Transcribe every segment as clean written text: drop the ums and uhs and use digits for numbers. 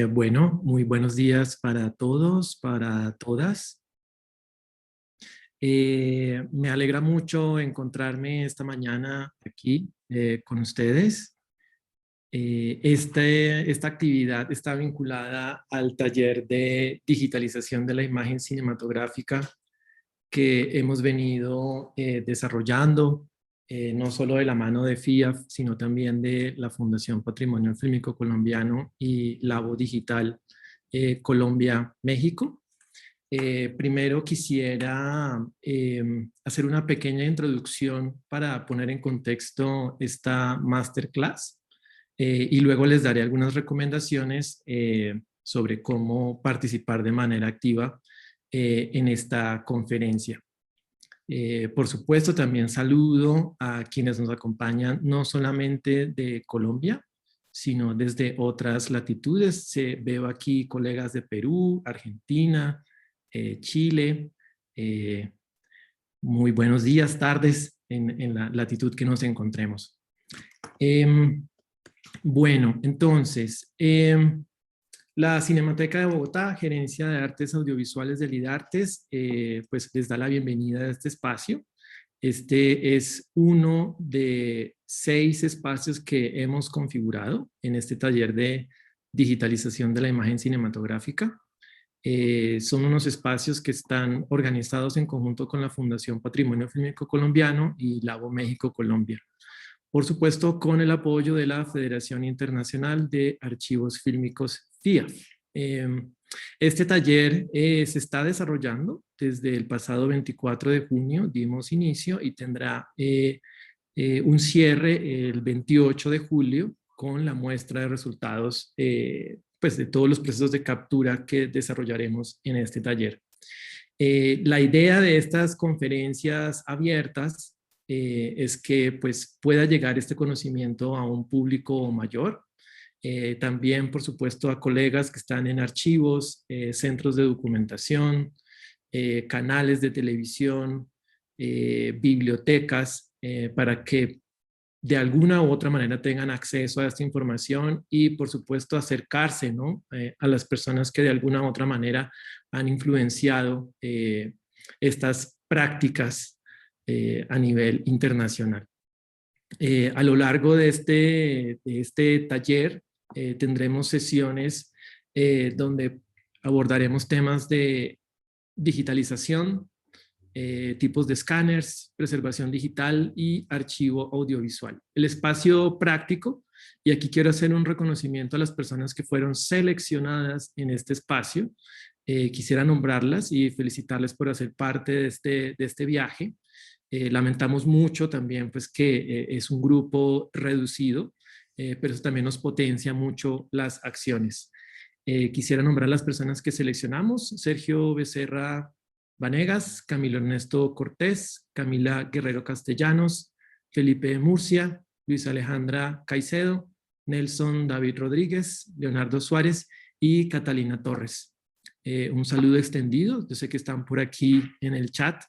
Bueno, muy buenos días para todos, para todas. Me alegra mucho encontrarme esta mañana aquí con ustedes. Esta actividad está vinculada al taller de digitalización de la imagen cinematográfica que hemos venido desarrollando, no solo de la mano de FIAF, sino también de la Fundación Patrimonio Fílmico Colombiano y Labo Digital Colombia, México. Primero quisiera hacer una pequeña introducción para poner en contexto esta masterclass y luego les daré algunas recomendaciones sobre cómo participar de manera activa en esta conferencia. Por supuesto, también saludo a quienes nos acompañan no solamente de Colombia, sino desde otras latitudes. Veo aquí colegas de Perú, Argentina, Chile. Muy buenos días, tardes en la latitud que nos encontremos. Bueno, entonces, la Cinemateca de Bogotá, Gerencia de Artes Audiovisuales del IDARTES, pues les da la bienvenida a este espacio. Este es uno de 6 espacios que hemos configurado en este taller de digitalización de la imagen cinematográfica. Son unos espacios que están organizados en conjunto con la Fundación Patrimonio Fílmico Colombiano y Labo México Colombia. Por supuesto, con el apoyo de la Federación Internacional de Archivos Fílmicos, FIAF. Este taller se está desarrollando desde el pasado 24 de junio, dimos inicio y tendrá un cierre el 28 de julio con la muestra de resultados pues de todos los procesos de captura que desarrollaremos en este taller. La idea de estas conferencias abiertas es que pues, pueda llegar este conocimiento a un público mayor, también por supuesto a colegas que están en archivos, centros de documentación, canales de televisión, bibliotecas, para que de alguna u otra manera tengan acceso a esta información y por supuesto acercarse, ¿no? A las personas que de alguna u otra manera han influenciado estas prácticas a nivel internacional. A lo largo de este taller tendremos sesiones donde abordaremos temas de digitalización, tipos de escáneres, preservación digital y archivo audiovisual. El espacio práctico, y aquí quiero hacer un reconocimiento a las personas que fueron seleccionadas en este espacio. Quisiera nombrarlas y felicitarles por hacer parte de este viaje. Lamentamos mucho también pues, que es un grupo reducido, pero eso también nos potencia mucho las acciones. Quisiera nombrar a las personas que seleccionamos: Sergio Becerra Vanegas, Camilo Ernesto Cortés, Camila Guerrero Castellanos, Felipe Murcia, Luis Alejandra Caicedo, Nelson David Rodríguez, Leonardo Suárez y Catalina Torres. Un saludo extendido, yo sé que están por aquí en el chat,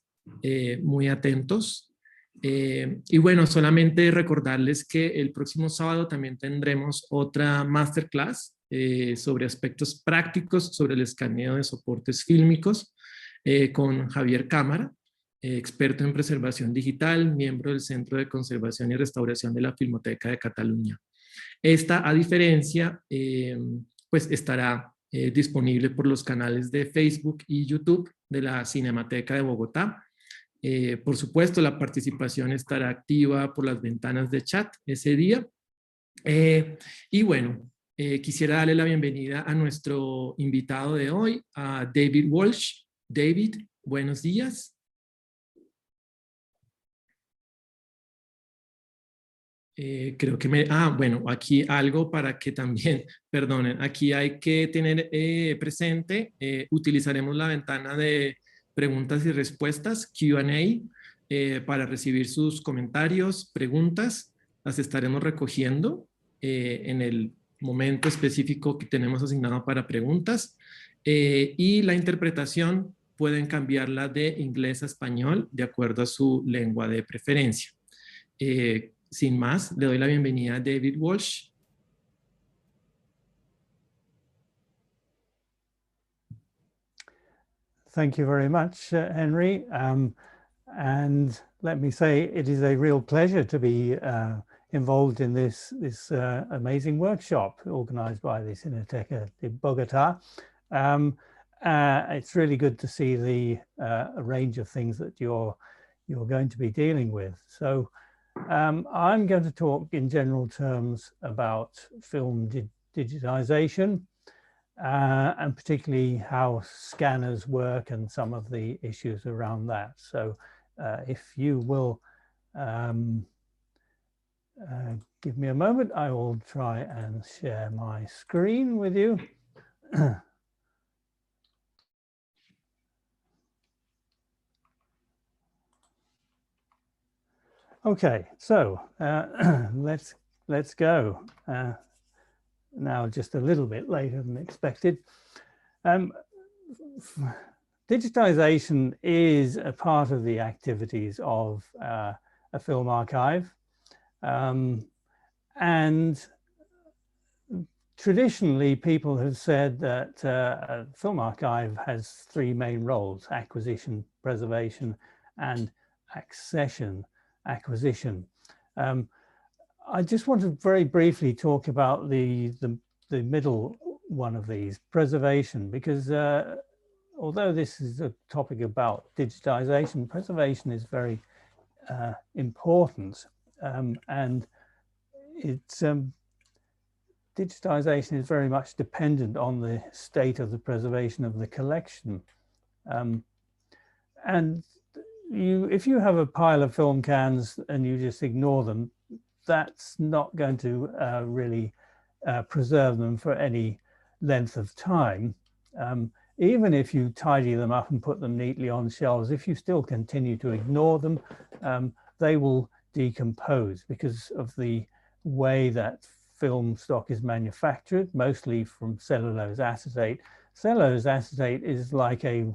muy atentos. Y bueno, solamente recordarles que el próximo sábado también tendremos otra masterclass sobre aspectos prácticos sobre el escaneo de soportes fílmicos, con Javier Cámara, experto en preservación digital, miembro del Centro de Conservación y Restauración de la Filmoteca de Cataluña. Esta, a diferencia, pues estará disponible por los canales de Facebook y YouTube de la Cinemateca de Bogotá. Por supuesto, la participación estará activa por las ventanas de chat ese día. Y bueno, quisiera darle la bienvenida a nuestro invitado de hoy, a David Walsh. David, buenos días. Creo que bueno, aquí algo para que también, perdonen, aquí hay que tener presente, utilizaremos la ventana de preguntas y respuestas, Q&A, para recibir sus comentarios, preguntas, las estaremos recogiendo en el momento específico que tenemos asignado para preguntas, y la interpretación pueden cambiarla de inglés a español de acuerdo a su lengua de preferencia. Sin más, le doy la bienvenida a David Walsh. Thank you very much, Henry. And let me say, it is a real pleasure to be involved in this amazing workshop organized by the Cineteca de Bogota. It's really good to see the range of things that you're going to be dealing with. So I'm going to talk in general terms about film digitization, and particularly how scanners work and some of the issues around that. So if you will give me a moment, I will try and share my screen with you. Okay, so let's go. Now just a little bit later than expected. Digitization is a part of the activities of a film archive, and traditionally people have said that a film archive has three main roles: acquisition, preservation, and acquisition. I just want to very briefly talk about the middle one of these, preservation, because although this is a topic about digitization, preservation is very important, and it's digitization is very much dependent on the state of the preservation of the collection. And if you have a pile of film cans and you just ignore them, that's not going to really preserve them for any length of time. Even if you tidy them up and put them neatly on shelves, if you still continue to ignore them, they will decompose because of the way that film stock is manufactured, mostly from cellulose acetate. Cellulose acetate is like a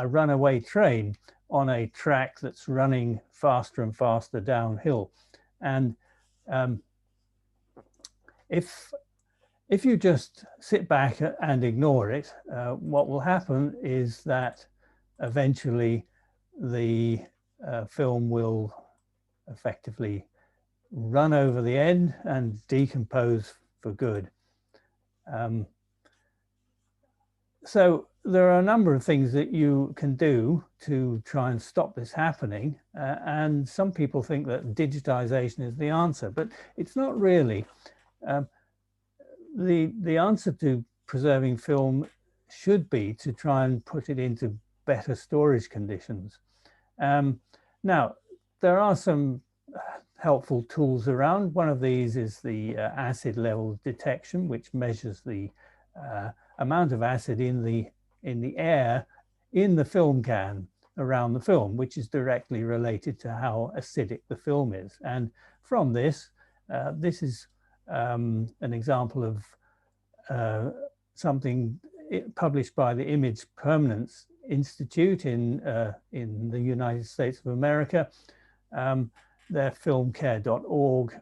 runaway train on a track that's running faster and faster downhill. And if you just sit back and ignore it, what will happen is that eventually the film will effectively run over the end and decompose for good. So there are a number of things that you can do to try and stop this happening. And some people think that digitization is the answer, but it's not really. The answer to preserving film should be to try and put it into better storage conditions. Now, there are some helpful tools around. One of these is the acid level detection, which measures the amount of acid in the air in the film can around the film, which is directly related to how acidic the film is. And from this, this is an example of something published by the Image Permanence Institute in the United States of America. Their filmcare.org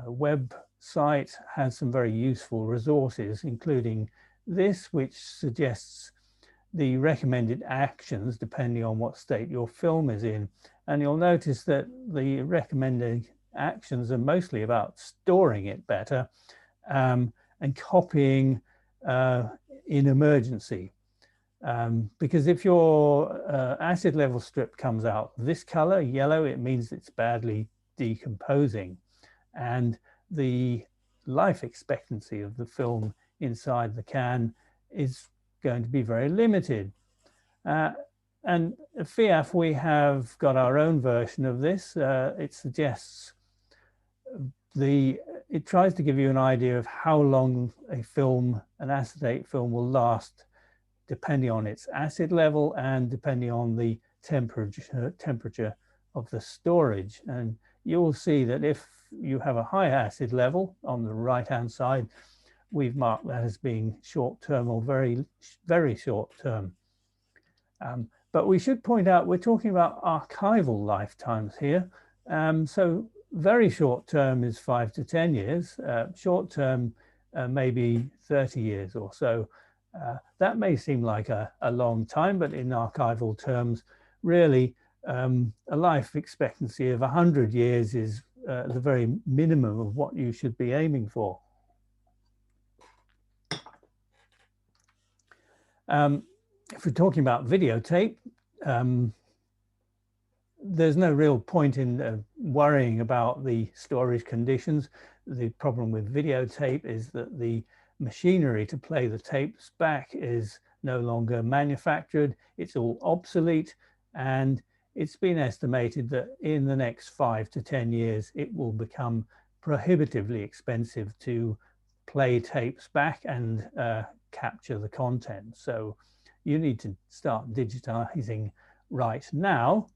website has some very useful resources, including this, which suggests the recommended actions depending on what state your film is in. And you'll notice that the recommended actions are mostly about storing it better and copying in emergency. Because if your acid level strip comes out this color, yellow, it means it's badly decomposing. And the life expectancy of the film inside the can is going to be very limited. And at FIAF, we have got our own version of this. It suggests it tries to give you an idea of how long an acetate film will last, depending on its acid level and depending on the temperature of the storage. And you'll see that if you have a high acid level on the right-hand side, we've marked that as being short-term or very, very short-term. But we should point out we're talking about archival lifetimes here. So very short-term is 5 to 10 years. Short-term maybe 30 years or so. That may seem like a long time, but in archival terms, really a life expectancy of 100 years is the very minimum of what you should be aiming for. If we're talking about videotape, there's no real point in worrying about the storage conditions. The problem with videotape is that the machinery to play the tapes back is no longer manufactured. It's all obsolete, and it's been estimated that in the next 5 to 10 years, it will become prohibitively expensive to play tapes back and capture the content. So you need to start digitizing right now.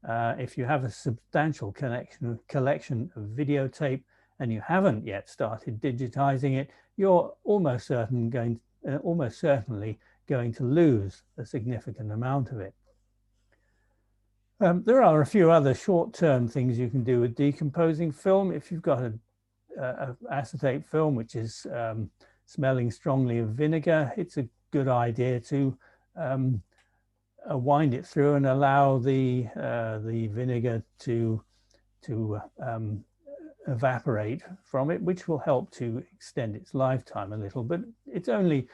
If you have a substantial collection of videotape and you haven't yet started digitizing it, you're almost certainly going to lose a significant amount of it. There are a few other short-term things you can do with decomposing film. If you've got an acetate film which is smelling strongly of vinegar, it's a good idea to wind it through and allow the vinegar to evaporate from it, which will help to extend its lifetime a little. But it's only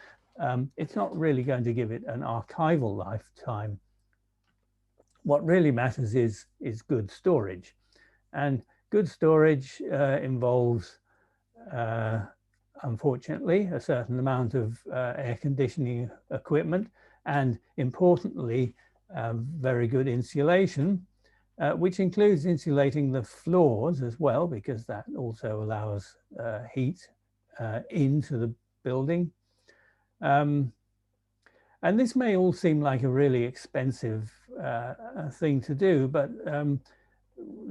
it's not really going to give it an archival lifetime. What really matters is good storage, and good storage involves unfortunately a certain amount of air conditioning equipment, and importantly very good insulation, which includes insulating the floors as well, because that also allows heat into the building. And this may all seem like a really expensive thing to do, but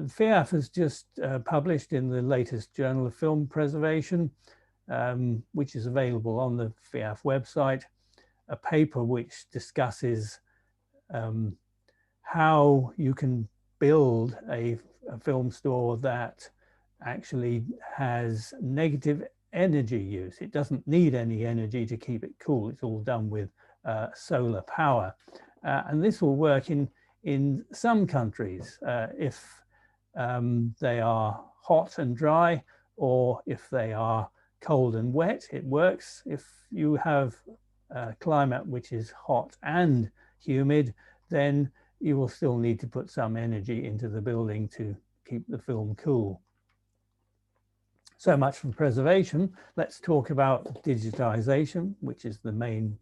FIAF has just published in the latest Journal of Film Preservation, which is available on the FIAF website, a paper which discusses how you can build a film store that actually has negative energy use. It doesn't need any energy to keep it cool. It's all done with solar power. And this will work in some countries if they are hot and dry, or if they are cold and wet, it works. If you have a climate which is hot and humid, then you will still need to put some energy into the building to keep the film cool. So much for preservation. Let's talk about digitization, which is the main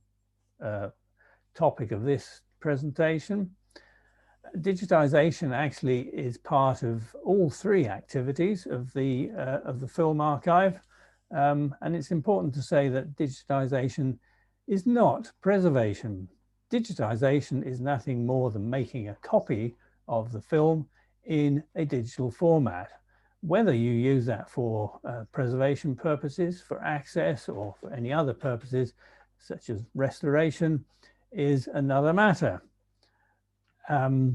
topic of this presentation. Digitization actually is part of all three activities of the film archive. And it's important to say that digitization is not preservation. Digitization is nothing more than making a copy of the film in a digital format. Whether you use that for preservation purposes, for access, or for any other purposes, such as restoration, is another matter. But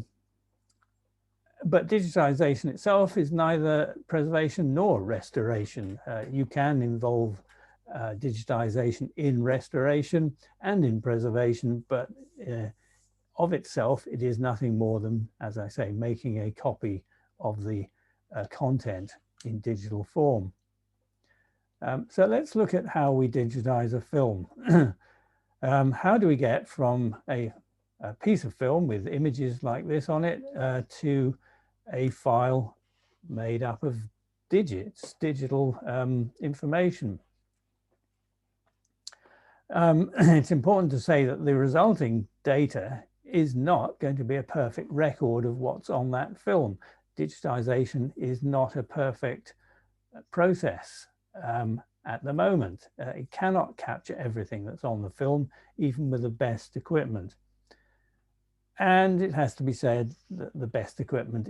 digitization itself is neither preservation nor restoration. You can involve digitization in restoration and in preservation, but of itself, it is nothing more than, as I say, making a copy of the content in digital form. So let's look at how we digitize a film. How do we get from a piece of film with images like this on it to a file made up of digital information? It's important to say that the resulting data is not going to be a perfect record of what's on that film. Digitization is not a perfect process at the moment. It cannot capture everything that's on the film, even with the best equipment. And it has to be said that the best equipment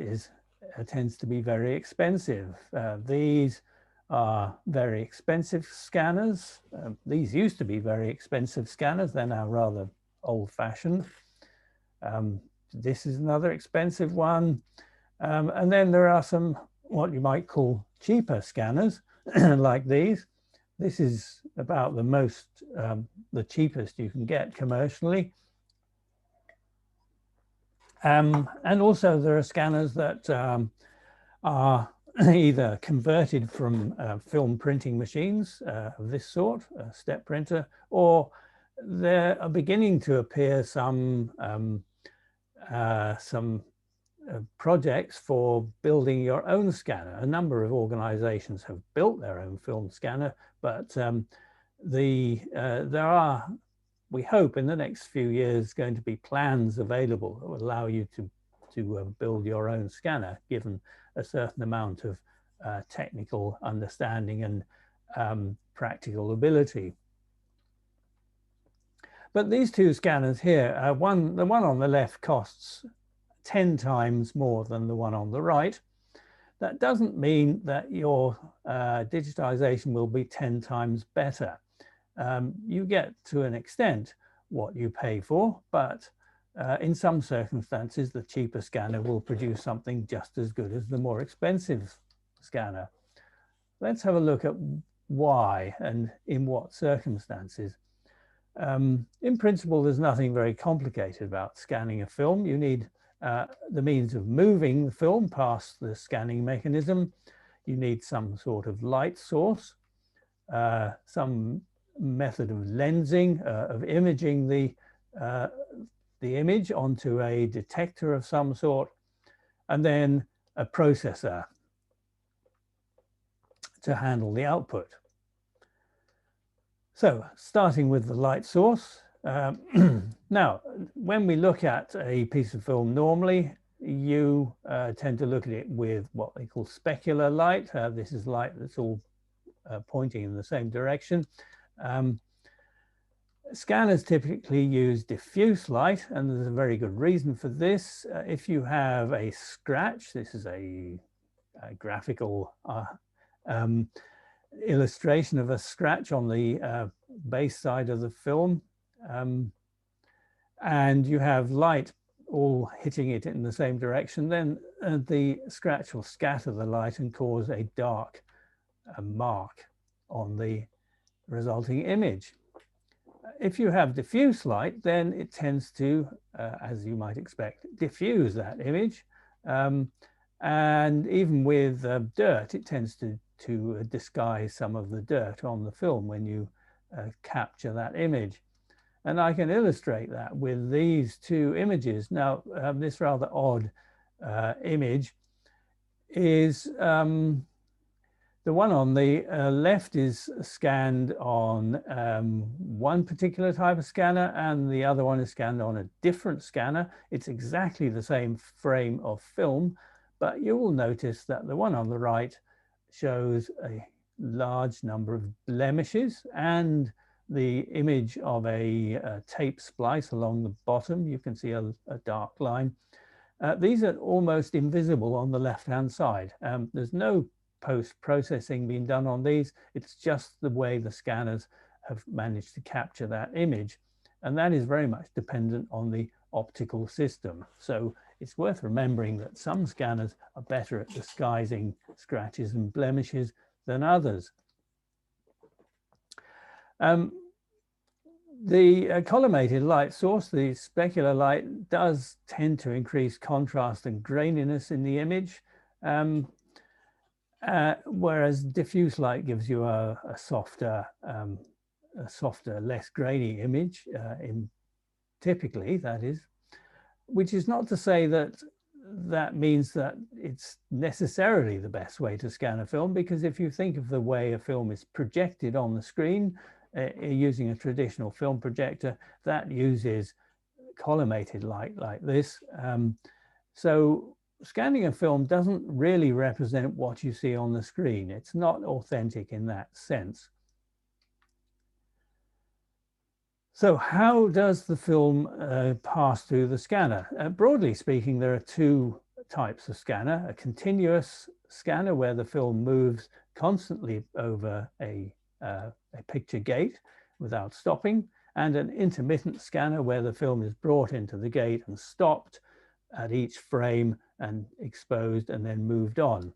tends to be very expensive. These are very expensive scanners. These used to be very expensive scanners. They're now rather old-fashioned. This is another expensive one. And then there are some what you might call cheaper scanners like these. This is about the cheapest you can get commercially. And also there are scanners that are either converted from film printing machines of this sort, a step printer, or there are beginning to appear some projects for building your own scanner. A number of organizations have built their own film scanner, but there are, we hope in the next few years, going to be plans available that will allow you to build your own scanner, given a certain amount of technical understanding and practical ability. But these two scanners here, the one on the left costs 10 times more than the one on the right. That doesn't mean that your digitization will be 10 times better. You get to an extent what you pay for, but in some circumstances, the cheaper scanner will produce something just as good as the more expensive scanner. Let's have a look at why and in what circumstances. In principle, there's nothing very complicated about scanning a film. You need the means of moving the film past the scanning mechanism. You need some sort of light source, some method of lensing, of imaging the image onto a detector of some sort, and then a processor to handle the output. So starting with the light source. Now, when we look at a piece of film normally, you tend to look at it with what they call specular light. This is light that's all pointing in the same direction. Scanners typically use diffuse light, and there's a very good reason for this. If you have a scratch, this is a graphical illustration of a scratch on the base side of the film, and you have light all hitting it in the same direction, then the scratch will scatter the light and cause a dark mark on the resulting image. If you have diffuse light, then it tends to, as you might expect, diffuse that image. And even with dirt, it tends to disguise some of the dirt on the film when you capture that image. And I can illustrate that with these two images. Now, this rather odd image is the one on the left is scanned on one particular type of scanner, and the other one is scanned on a different scanner. It's exactly the same frame of film, but you will notice that the one on the right shows a large number of blemishes, and the image of a tape splice along the bottom, you can see a dark line. These are almost invisible on the left-hand side. There's no post-processing being done on these. It's just the way the scanners have managed to capture that image. And that is very much dependent on the optical system. So it's worth remembering that some scanners are better at disguising scratches and blemishes than others. The collimated light source, the specular light, does tend to increase contrast and graininess in the image, whereas diffuse light gives you a softer, less grainy image, typically, that is, which is not to say that that means that it's necessarily the best way to scan a film, because if you think of the way a film is projected on the screen, using a traditional film projector, that uses collimated light like this. So scanning a film doesn't really represent what you see on the screen. It's not authentic in that sense. So how does the film pass through the scanner? Broadly speaking, there are two types of scanner: a continuous scanner where the film moves constantly over a picture gate without stopping, and an intermittent scanner where the film is brought into the gate and stopped at each frame and exposed and then moved on.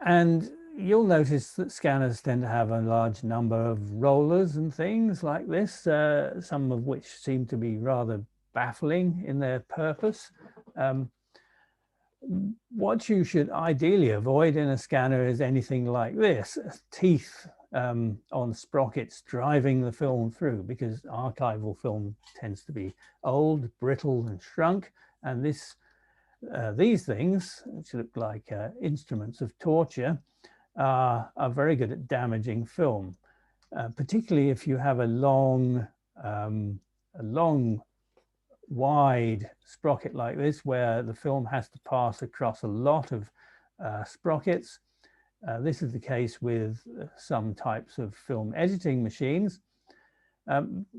And you'll notice that scanners tend to have a large number of rollers and things like this, some of which seem to be rather baffling in their purpose. What you should ideally avoid in a scanner is anything like this, teeth on sprockets driving the film through, because archival film tends to be old, brittle and shrunk, and these things, which look like instruments of torture, are very good at damaging film, particularly if you have a long, wide sprocket like this, where the film has to pass across a lot of sprockets. This is the case with some types of film editing machines.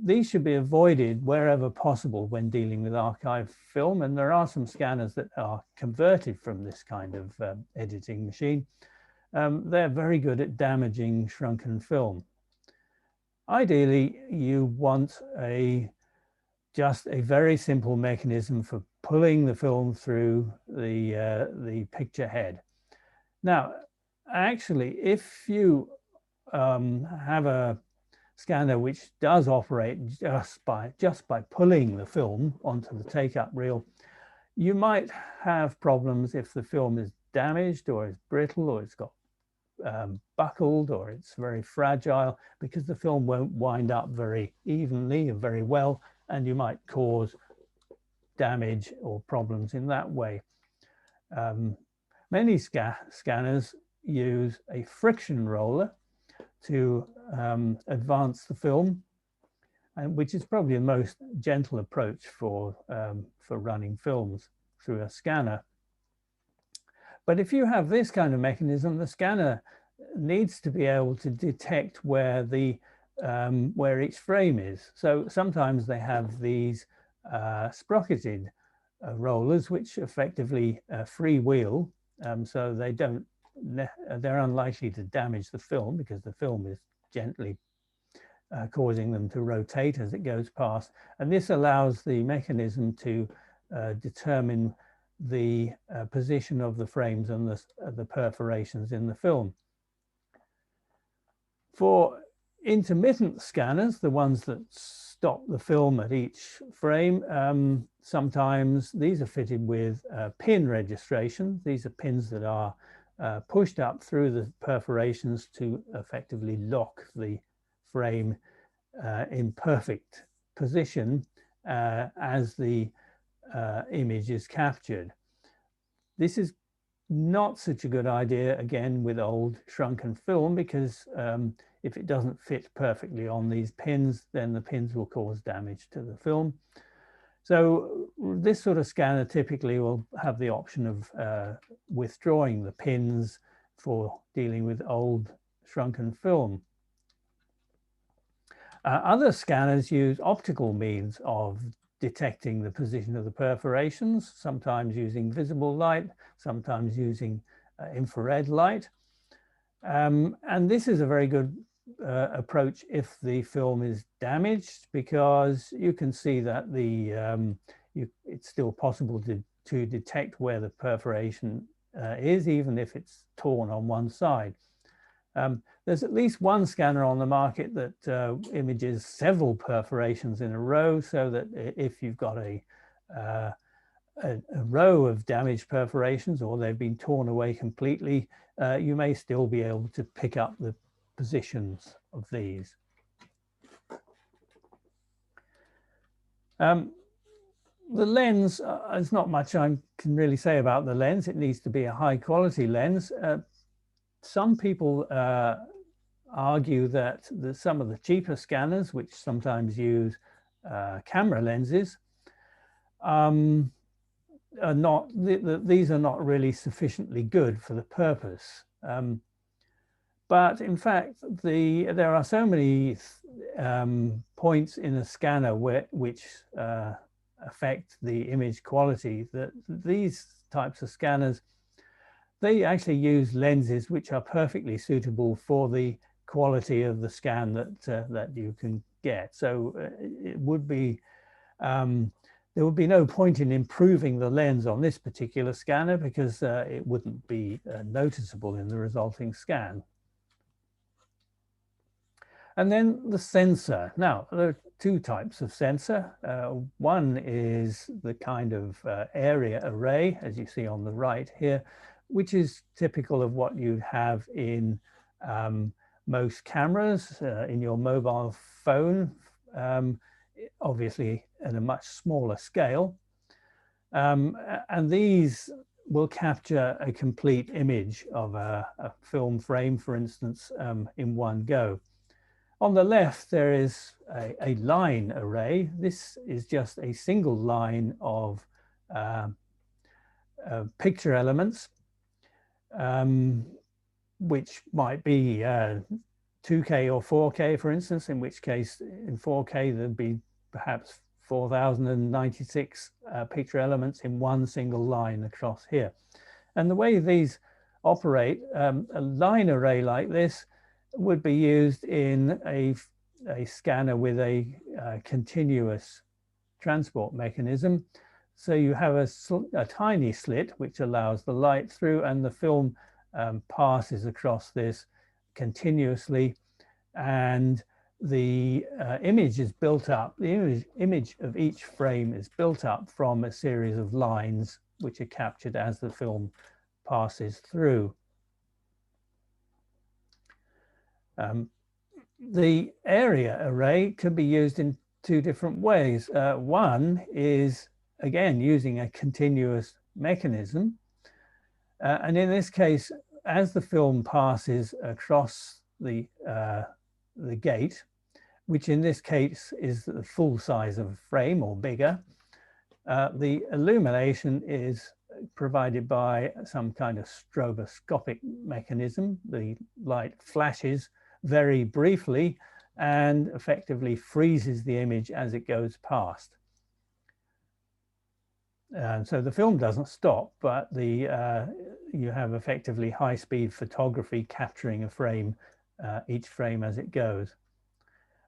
These should be avoided wherever possible when dealing with archive film, and there are some scanners that are converted from this kind of editing machine. They're very good at damaging shrunken film. Ideally, you want just a very simple mechanism for pulling the film through the picture head. Now, actually, if you have a scanner which does operate just by pulling the film onto the take-up reel, you might have problems if the film is damaged or is brittle or it's got buckled or it's very fragile, because the film won't wind up very evenly and very well, and you might cause damage or problems in that way. Many scanners use a friction roller to advance the film, and which is probably the most gentle approach for running films through a scanner. But if you have this kind of mechanism, the scanner needs to be able to detect where where each frame is. So sometimes they have these sprocketed rollers, which effectively freewheel, so they're unlikely to damage the film because the film is gently causing them to rotate as it goes past. And this allows the mechanism to determine the position of the frames and the perforations in the film. For intermittent scanners, the ones that stop the film at each frame, sometimes these are fitted with pin registration. These are pins that are pushed up through the perforations to effectively lock the frame in perfect position as the image is captured. This is not such a good idea, again, with old shrunken film, because if it doesn't fit perfectly on these pins, then the pins will cause damage to the film. So this sort of scanner typically will have the option of withdrawing the pins for dealing with old shrunken film. Other scanners use optical means of detecting the position of the perforations, sometimes using visible light, sometimes using infrared light. And this is a very good approach if the film is damaged, because you can see that it's still possible to detect where the perforation is, even if it's torn on one side. There's at least one scanner on the market that images several perforations in a row, so that if you've got a row of damaged perforations, or they've been torn away completely, you may still be able to pick up the positions of these. The lens, there's not much I can really say about the lens. It needs to be a high quality lens. Some people argue that some of the cheaper scanners, which sometimes use camera lenses, are not, these are not really sufficiently good for the purpose. But in fact, there are so many points in a scanner which affect the image quality that these types of scanners, they actually use lenses which are perfectly suitable for the quality of the scan that you can get. So it would be, there would be no point in improving the lens on this particular scanner because it wouldn't be noticeable in the resulting scan. And then the sensor. Now, there are two types of sensor. One is the kind of area array, as you see on the right here, which is typical of what you'd have in most cameras, in your mobile phone, obviously at a much smaller scale. And these will capture a complete image of a film frame, for instance, in one go. On the left, there is a line array. This is just a single line of picture elements, which might be 2K or 4K, for instance, in which case in 4K there'd be perhaps 4,096 picture elements in one single line across here. And the way these operate, a line array like this would be used in a scanner with a continuous transport mechanism. So you have a tiny slit which allows the light through, and the film passes across this continuously, and the image is built up. The image of each frame is built up from a series of lines which are captured as the film passes through. The area array can be used in two different ways. One is, again, using a continuous mechanism. And in this case, as the film passes across the gate, which in this case is the full size of a frame or bigger, the illumination is provided by some kind of stroboscopic mechanism. The light flashes very briefly and effectively freezes the image as it goes past. So the film doesn't stop, but you have effectively high-speed photography capturing a frame, each frame as it goes.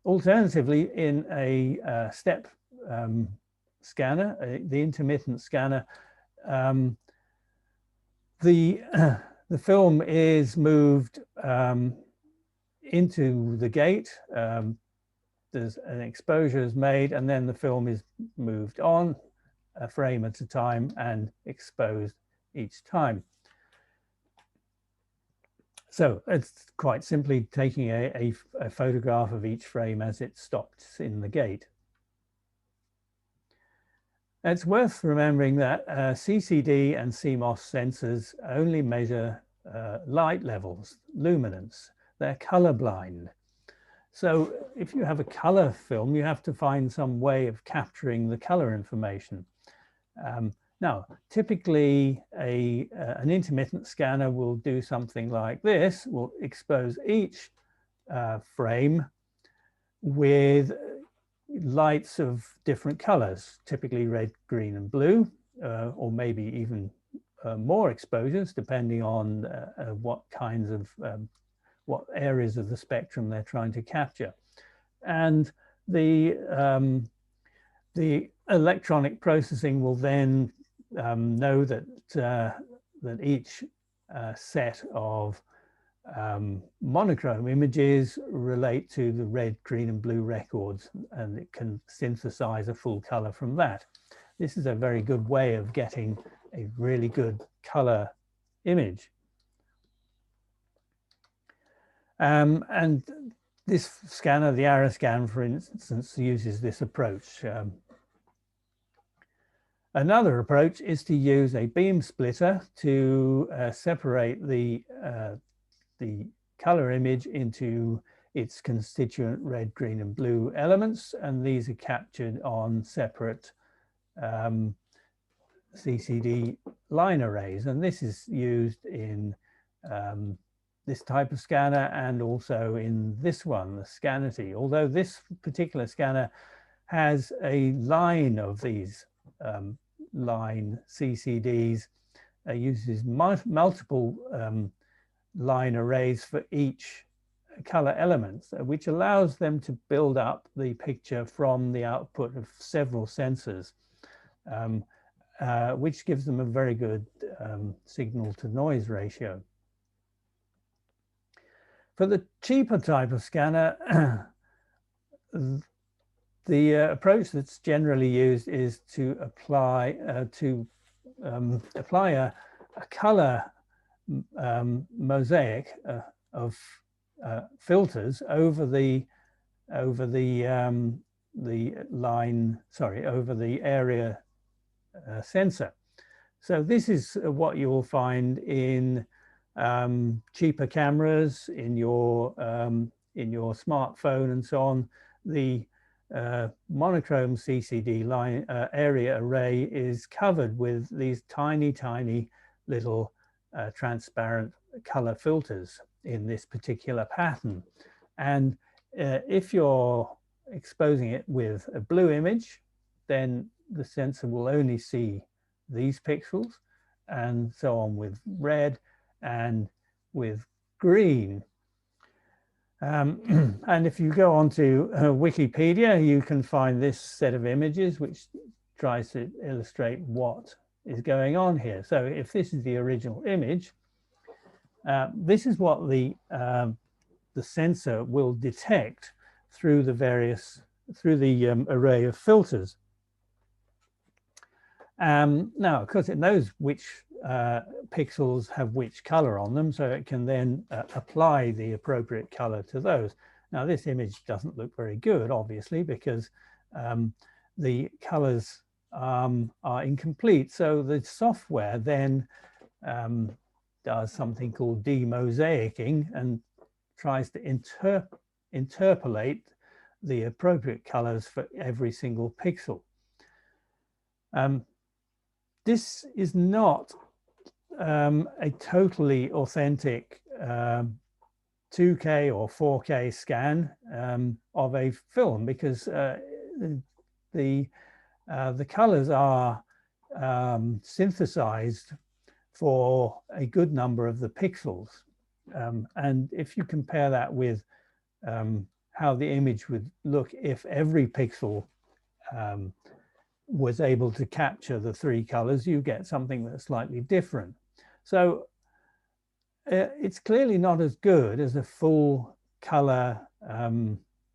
Alternatively, in a step scanner, the intermittent scanner, the film is moved into the gate. There's an exposure is made, and then the film is moved on a frame at a time and exposed each time. So it's quite simply taking a photograph of each frame as it stops in the gate. It's worth remembering that CCD and CMOS sensors only measure light levels, luminance. They're colorblind. So if you have a color film, you have to find some way of capturing the color information. Now, typically an intermittent scanner will do something like this, will expose each frame with lights of different colors, typically red, green, and blue, or maybe even more exposures, depending on what kinds of, what areas of the spectrum they're trying to capture. And the electronic processing will then know that that each set of monochrome images relate to the red, green, and blue records, and it can synthesize a full color from that. This is a very good way of getting a really good color image. And this scanner, the Arascan, for instance, uses this approach. Another approach is to use a beam splitter to separate the color image into its constituent red, green, and blue elements, and these are captured on separate CCD line arrays, and this is used in this type of scanner and also in this one, the Scanity, although this particular scanner has a line of these line CCDs, uses multiple line arrays for each color elements, which allows them to build up the picture from the output of several sensors, which gives them a very good signal to noise ratio. For the cheaper type of scanner, the approach that's generally used is to apply a color mosaic of filters over the area sensor. So this is what you will find in cheaper cameras, in your smartphone and so on. The monochrome CCD line area array is covered with these tiny little transparent color filters in this particular pattern. And if you're exposing it with a blue image, then the sensor will only see these pixels, and so on with red and with green. And if you go on to Wikipedia, you can find this set of images which tries to illustrate what is going on here. So if this is the original image, this is what the sensor will detect through the array of filters. Now, of course, it knows which pixels have which color on them, so it can then apply the appropriate color to those. Now, this image doesn't look very good, obviously, because the colors are incomplete. So the software then does something called demosaicing and tries to interpolate the appropriate colors for every single pixel. This is not a totally authentic 2K or 4K scan of a film, because the colors are synthesized for a good number of the pixels. And if you compare that with how the image would look if every pixel was able to capture the three colors, you get something that's slightly different. So it's clearly not as good as a full color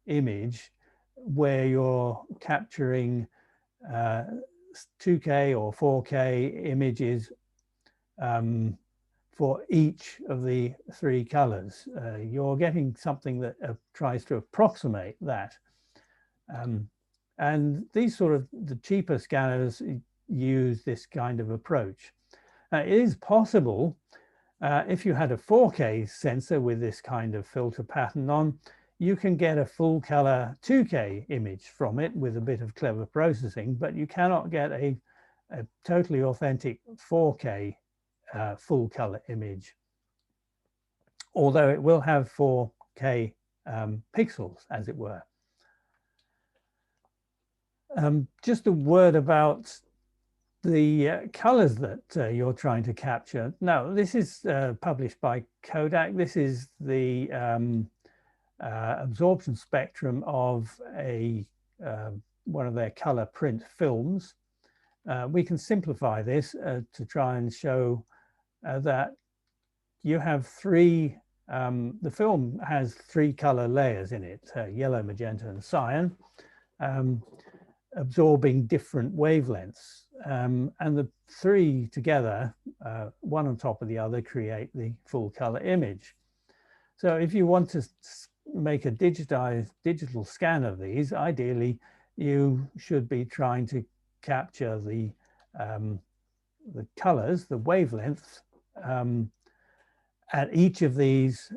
image where you're capturing 2K or 4K images for each of the three colors. You're getting something that tries to approximate that. And these sort of the cheaper scanners use this kind of approach. It is possible, if you had a 4K sensor with this kind of filter pattern on, you can get a full color 2K image from it with a bit of clever processing, but you cannot get a totally authentic 4K full color image, although it will have 4K pixels, as it were. Just a word about the colors that you're trying to capture. Now, this is published by Kodak. This is the absorption spectrum of one of their color print films. We can simplify this to try and show that you have three, the film has three color layers in it, yellow, magenta, and cyan, absorbing different wavelengths. And the three together, one on top of the other, create the full color image. So if you want to make a digital scan of these, ideally you should be trying to capture the colors, the wavelengths, at each of these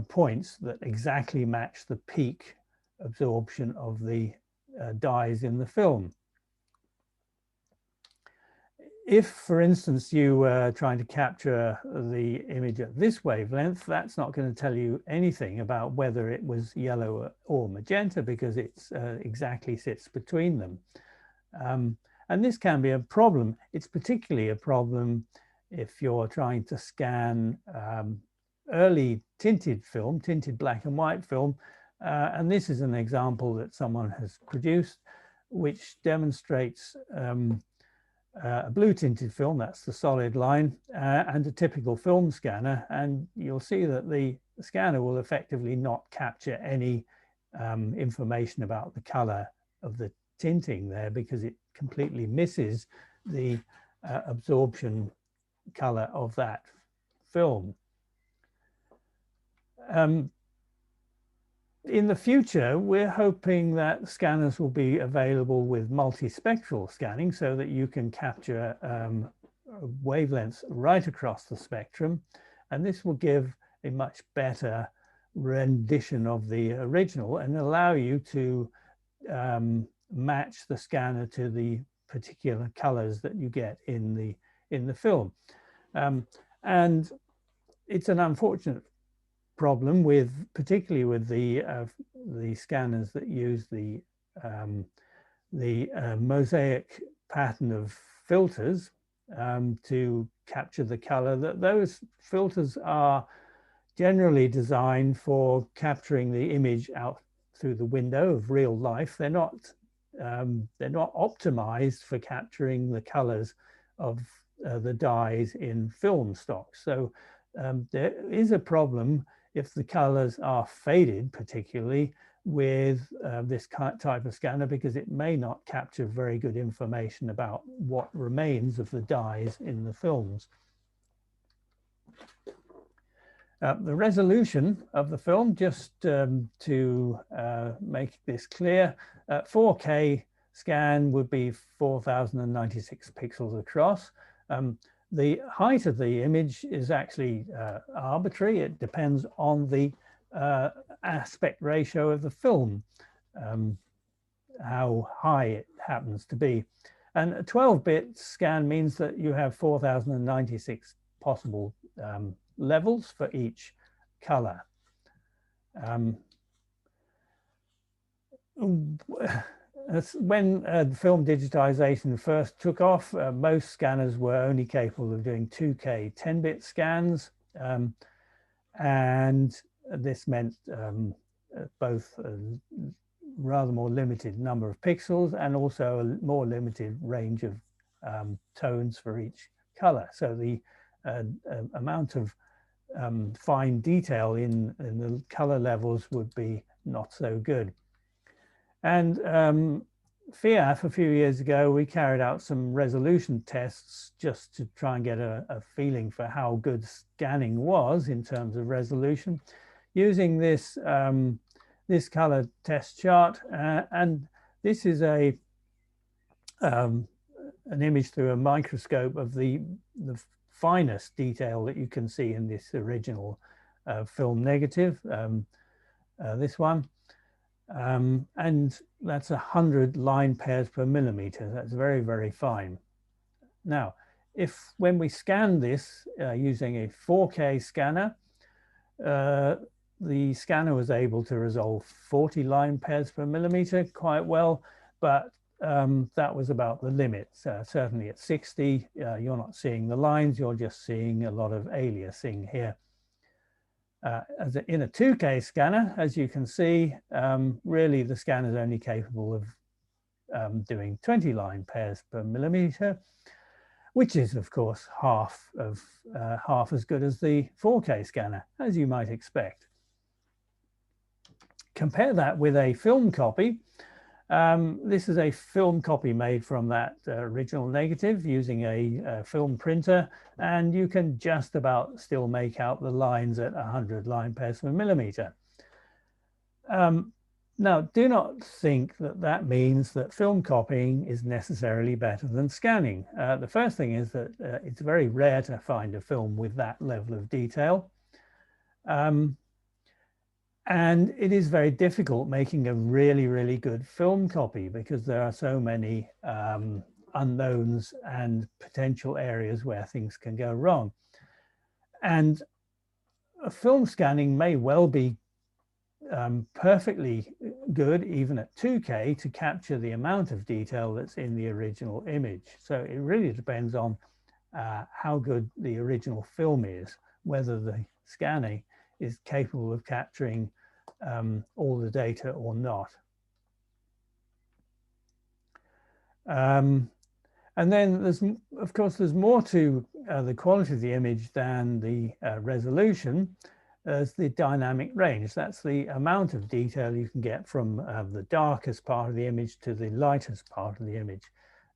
points that exactly match the peak absorption of the dyes in the film. if, for instance, you were trying to capture the image at this wavelength, that's not going to tell you anything about whether it was yellow or magenta, because it's exactly sits between them. And this can be a problem. It's particularly a problem if you're trying to scan early tinted film, tinted black and white film. And this is an example that someone has produced, which demonstrates a blue tinted film, that's the solid line, and a typical film scanner. And you'll see that the scanner will effectively not capture any information about the color of the tinting there, because it completely misses the absorption color of that film. In the future, we're hoping that scanners will be available with multispectral scanning, so that you can capture wavelengths right across the spectrum. And this will give a much better rendition of the original and allow you to match the scanner to the particular colors that you get in the film. And it's an unfortunate problem particularly with the scanners that use the mosaic pattern of filters to capture the color, that those filters are generally designed for capturing the image out through the window of real life. They're not optimized for capturing the colors of the dyes in film stock. So there is a problem if the colors are faded, particularly with this type of scanner, because it may not capture very good information about what remains of the dyes in the films. The resolution of the film, just to make this clear, 4K scan would be 4096 pixels across. The height of the image is actually arbitrary. It depends on the aspect ratio of the film, how high it happens to be. And a 12-bit scan means that you have 4096 possible levels for each color. When film digitization first took off, most scanners were only capable of doing 2K 10-bit scans, and this meant both a rather more limited number of pixels and also a more limited range of tones for each color. So the amount of fine detail in the color levels would be not so good. And FIAF, a few years ago, we carried out some resolution tests just to try and get a feeling for how good scanning was in terms of resolution, using this this color test chart. And this is an image through a microscope of the finest detail that you can see in this original film negative, this one. And that's 100 line pairs per millimeter. That's very, very fine. Now, when we scan this using a 4K scanner, the scanner was able to resolve 40 line pairs per millimeter quite well, but that was about the limit. Certainly at 60, you're not seeing the lines, you're just seeing a lot of aliasing here. In a 2K scanner, as you can see, really the scanner is only capable of doing 20 line pairs per millimeter, which is of course half as good as the 4K scanner, as you might expect. Compare that with a film copy. This is a film copy made from that original negative using a film printer, and you can just about still make out the lines at 100 line pairs per millimeter. Now, do not think that that means that film copying is necessarily better than scanning. The first thing is that it's very rare to find a film with that level of detail. And it is very difficult making a really, really good film copy because there are so many unknowns and potential areas where things can go wrong. And film scanning may well be perfectly good, even at 2K, to capture the amount of detail that's in the original image. So it really depends on how good the original film is, whether the scanning is capable of capturing all the data or not. And then there's, of course, there's more to the quality of the image than the resolution. There's the dynamic range. That's the amount of detail you can get from the darkest part of the image to the lightest part of the image.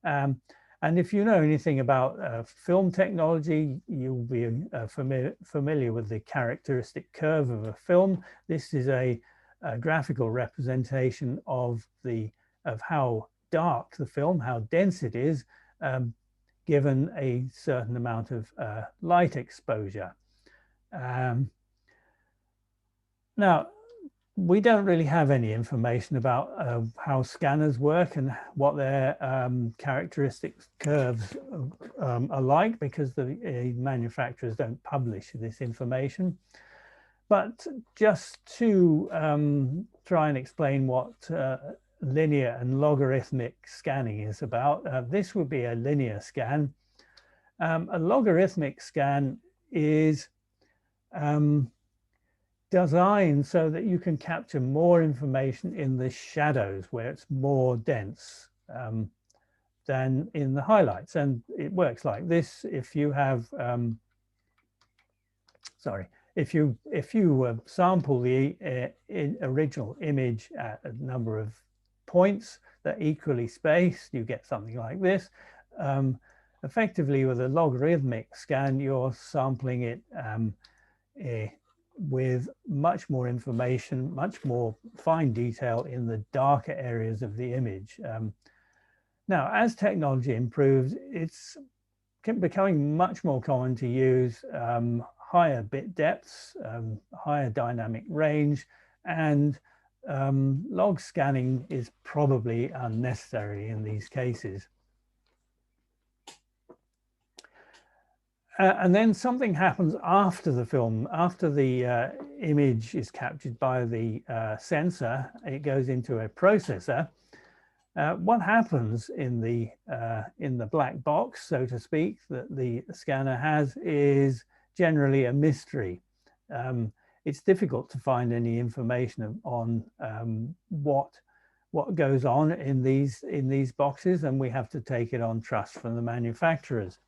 And if you know anything about film technology, you'll be familiar with the characteristic curve of a film. This is a graphical representation of how dark the film, how dense it is, given a certain amount of light exposure. Now, we don't really have any information about how scanners work and what their characteristic curves are like, because the manufacturers don't publish this information. But just to try and explain what linear and logarithmic scanning is about, this would be a linear scan. A logarithmic scan is designed so that you can capture more information in the shadows, where it's more dense than in the highlights. And it works like this. If you have, if you sample the original image at a number of points that are equally spaced, you get something like this. Effectively, with a logarithmic scan, you're sampling it with much more information, much more fine detail in the darker areas of the image. Now, as technology improves, it's becoming much more common to use higher bit depths, higher dynamic range, and log scanning is probably unnecessary in these cases. And then something happens after the film, after the image is captured by the sensor. It goes into a processor. What happens in the black box, so to speak, that the scanner has is generally a mystery. It's difficult to find any information on what goes on in these boxes, and we have to take it on trust from the manufacturers.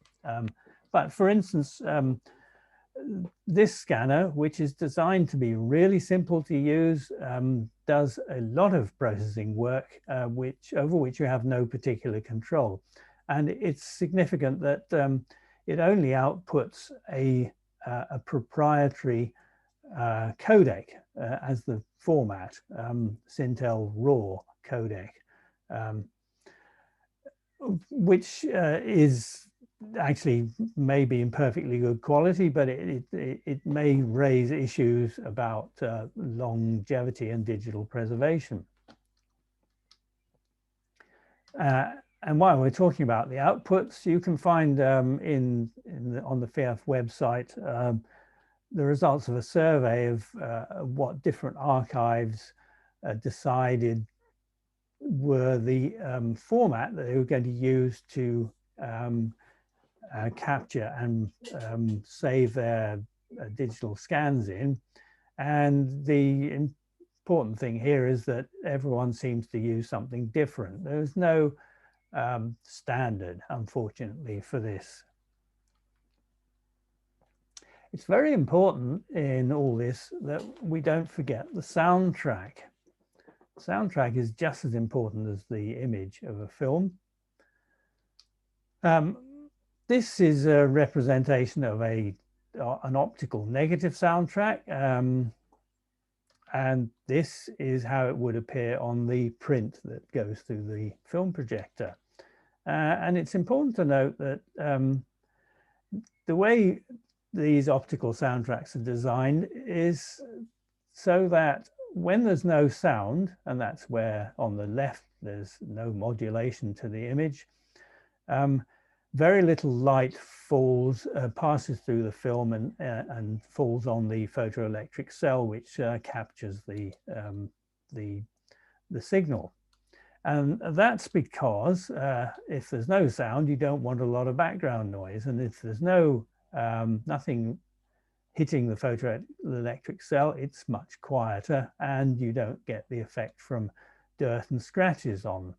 But for instance, this scanner, which is designed to be really simple to use, does a lot of processing work over which you have no particular control. And it's significant that it only outputs a proprietary codec as the format, Sintel RAW codec, which is actually may be in perfectly good quality, but it may raise issues about longevity and digital preservation. And while we're talking about the outputs, you can find on the FIAF website the results of a survey of what different archives decided were the format that they were going to use to capture and save their digital scans in. And the important thing here is that everyone seems to use something different. There's no standard, unfortunately, for this. It's very important in all this that we don't forget the soundtrack. The soundtrack is just as important as the image of a film. This is a representation of an optical negative soundtrack, and this is how it would appear on the print that goes through the film projector. And it's important to note that the way these optical soundtracks are designed is so that when there's no sound, and that's where on the left there's no modulation to the image, very little light passes through the film and falls on the photoelectric cell, which captures the signal. And that's because if there's no sound, you don't want a lot of background noise. And if there's nothing hitting the photoelectric cell, it's much quieter and you don't get the effect from dirt and scratches on.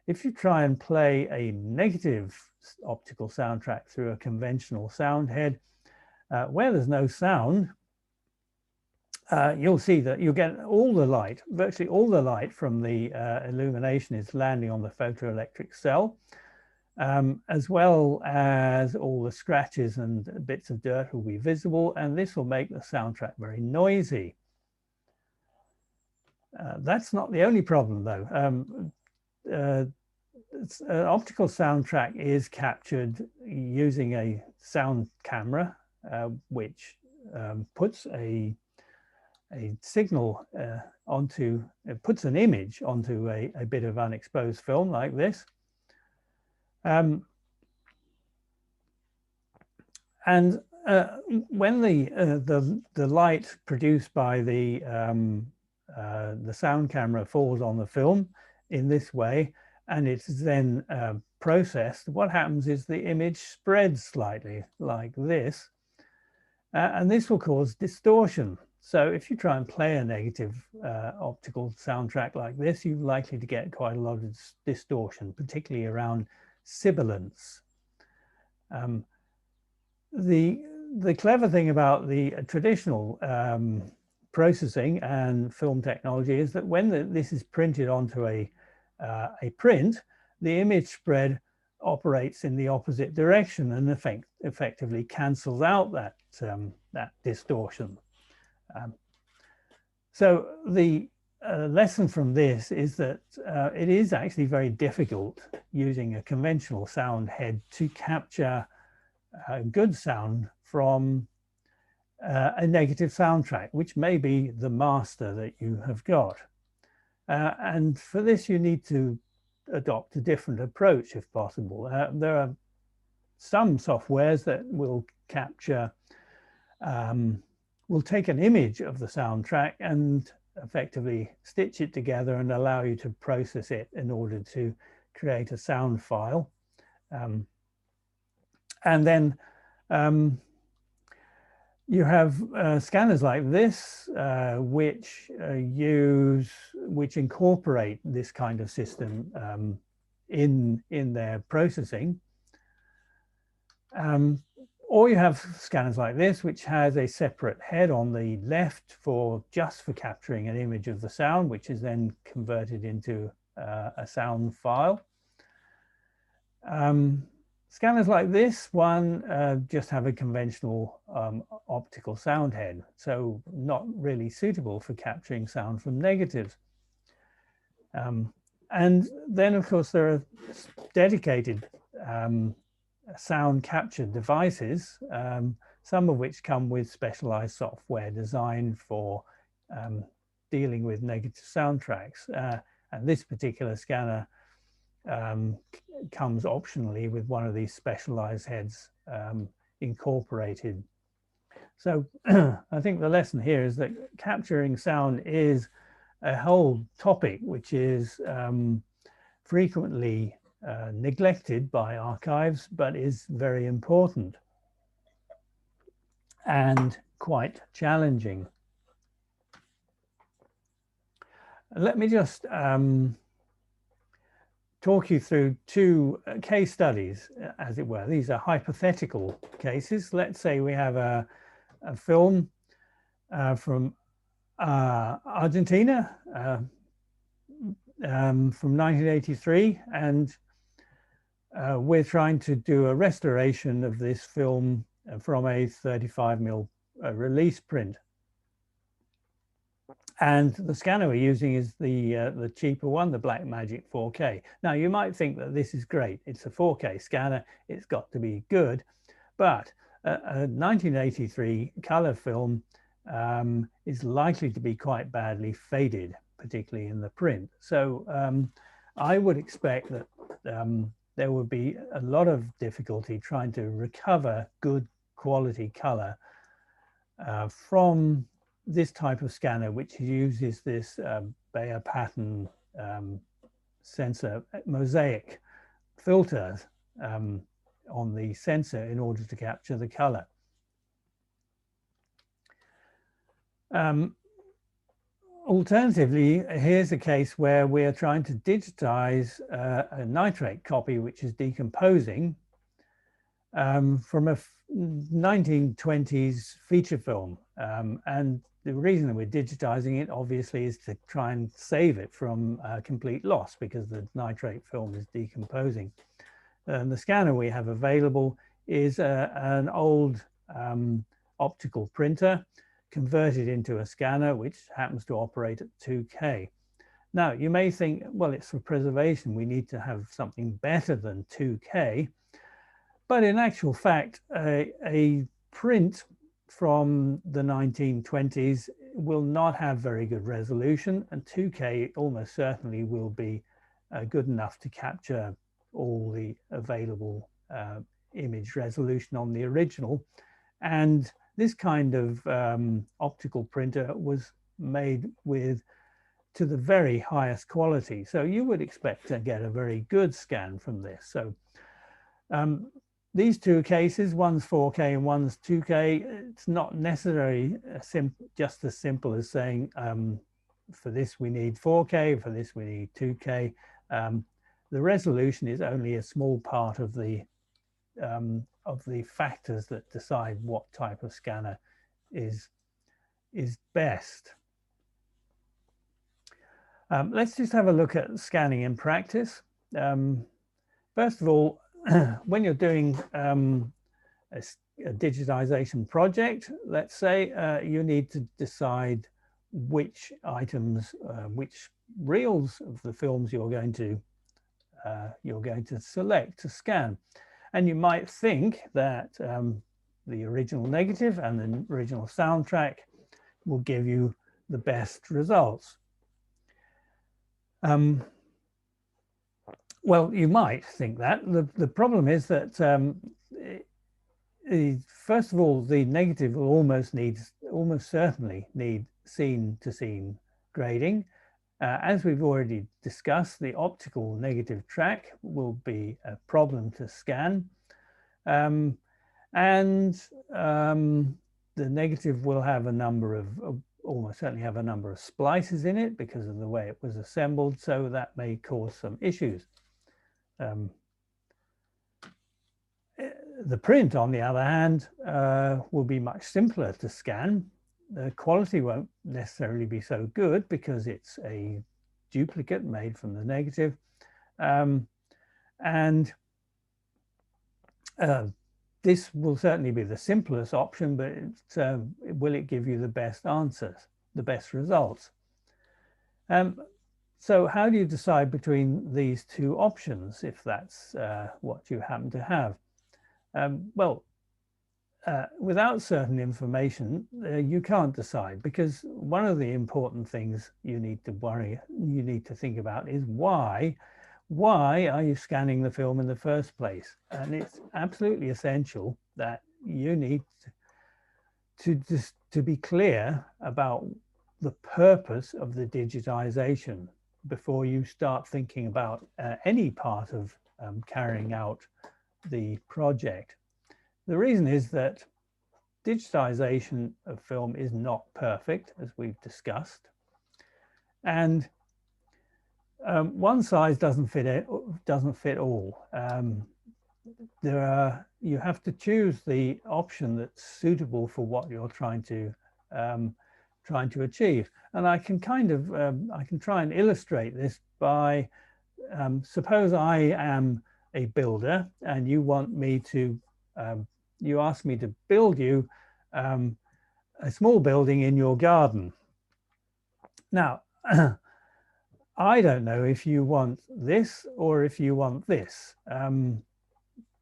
If you try and play a negative optical soundtrack through a conventional sound head, where there's no sound, you'll see that you'll get all the light, virtually all the light from the illumination is landing on the photoelectric cell, as well as all the scratches and bits of dirt will be visible, and this will make the soundtrack very noisy. That's not the only problem though. An optical soundtrack is captured using a sound camera, which puts a signal puts an image onto a bit of unexposed film like this. And when the light produced by the sound camera falls on the film in this way, and it's then processed, what happens is the image spreads slightly like this, and this will cause distortion. So if you try and play a negative optical soundtrack like this, you're likely to get quite a lot of distortion, particularly around sibilance. The clever thing about the traditional processing and film technology is that when this is printed onto a print, the image spread operates in the opposite direction and effectively cancels out that distortion. So the lesson from this is that it is actually very difficult using a conventional sound head to capture good sound from a negative soundtrack, which may be the master that you have got. And for this, you need to adopt a different approach if possible. There are some softwares that will capture, will take an image of the soundtrack and effectively stitch it together and allow you to process it in order to create a sound file. And then you have scanners like this, which incorporate this kind of system in their processing. Or you have scanners like this, which has a separate head on the left just for capturing an image of the sound, which is then converted into a sound file. Scanners like this one just have a conventional optical sound head, so not really suitable for capturing sound from negatives. And then, of course, there are dedicated sound capture devices, some of which come with specialized software designed for dealing with negative soundtracks. And this particular scanner comes optionally with one of these specialized heads incorporated. So I think the lesson here is that capturing sound is a whole topic which is frequently neglected by archives, but is very important and quite challenging. Let me just talk you through two case studies, as it were. These are hypothetical cases. Let's say we have a film from Argentina from 1983, and we're trying to do a restoration of this film from a 35mm release print. And the scanner we're using is the cheaper one, the Blackmagic 4K. Now, you might think that this is great. It's a 4K scanner. It's got to be good. But a 1983 color film is likely to be quite badly faded, particularly in the print. So I would expect that there would be a lot of difficulty trying to recover good quality color from this type of scanner, which uses this Bayer pattern sensor mosaic filters on the sensor in order to capture the color. Alternatively, here's a case where we are trying to digitize a nitrate copy which is decomposing from a 1920s feature film. And the reason that we're digitizing it obviously is to try and save it from complete loss because the nitrate film is decomposing. And the scanner we have available is an old optical printer converted into a scanner which happens to operate at 2K. Now, you may think, well, it's for preservation. We need to have something better than 2K. But in actual fact, a print from the 1920s will not have very good resolution, and 2K almost certainly will be good enough to capture all the available image resolution on the original. And this kind of optical printer was made to the very highest quality. So you would expect to get a very good scan from this. So these two cases, one's 4K and one's 2K, it's not necessarily just as simple as saying, for this we need 4K, for this we need 2K. The resolution is only a small part of the factors that decide what type of scanner is best. Let's just have a look at scanning in practice. First of all, when you're doing a digitization project, let's say you need to decide which items, which reels of the films you're going to select to scan. And you might think that the original negative and the original soundtrack will give you the best results. Well, you might think that. The problem is that, first of all, the negative will almost certainly need scene-to-scene grading. As we've already discussed, the optical negative track will be a problem to scan. And the negative will have a number of, almost certainly have a number of splices in it because of the way it was assembled, so that may cause some issues. The print, on the other hand, will be much simpler to scan. The quality won't necessarily be so good because it's a duplicate made from the negative. This will certainly be the simplest option, but will it give you the best answers, the best results? So how do you decide between these two options if that's what you happen to have? Without certain information, you can't decide, because one of the important things you need to think about is why are you scanning the film in the first place? And it's absolutely essential that you need to be clear about the purpose of the digitization before you start thinking about any part of carrying out the project. The reason is that digitization of film is not perfect, as we've discussed, and one size doesn't fit all. You have to choose the option that's suitable for what you're trying to achieve. And I can I can try and illustrate this by, suppose I am a builder and you want me to, you ask me to build you a small building in your garden. Now, I don't know if you want this or if you want this,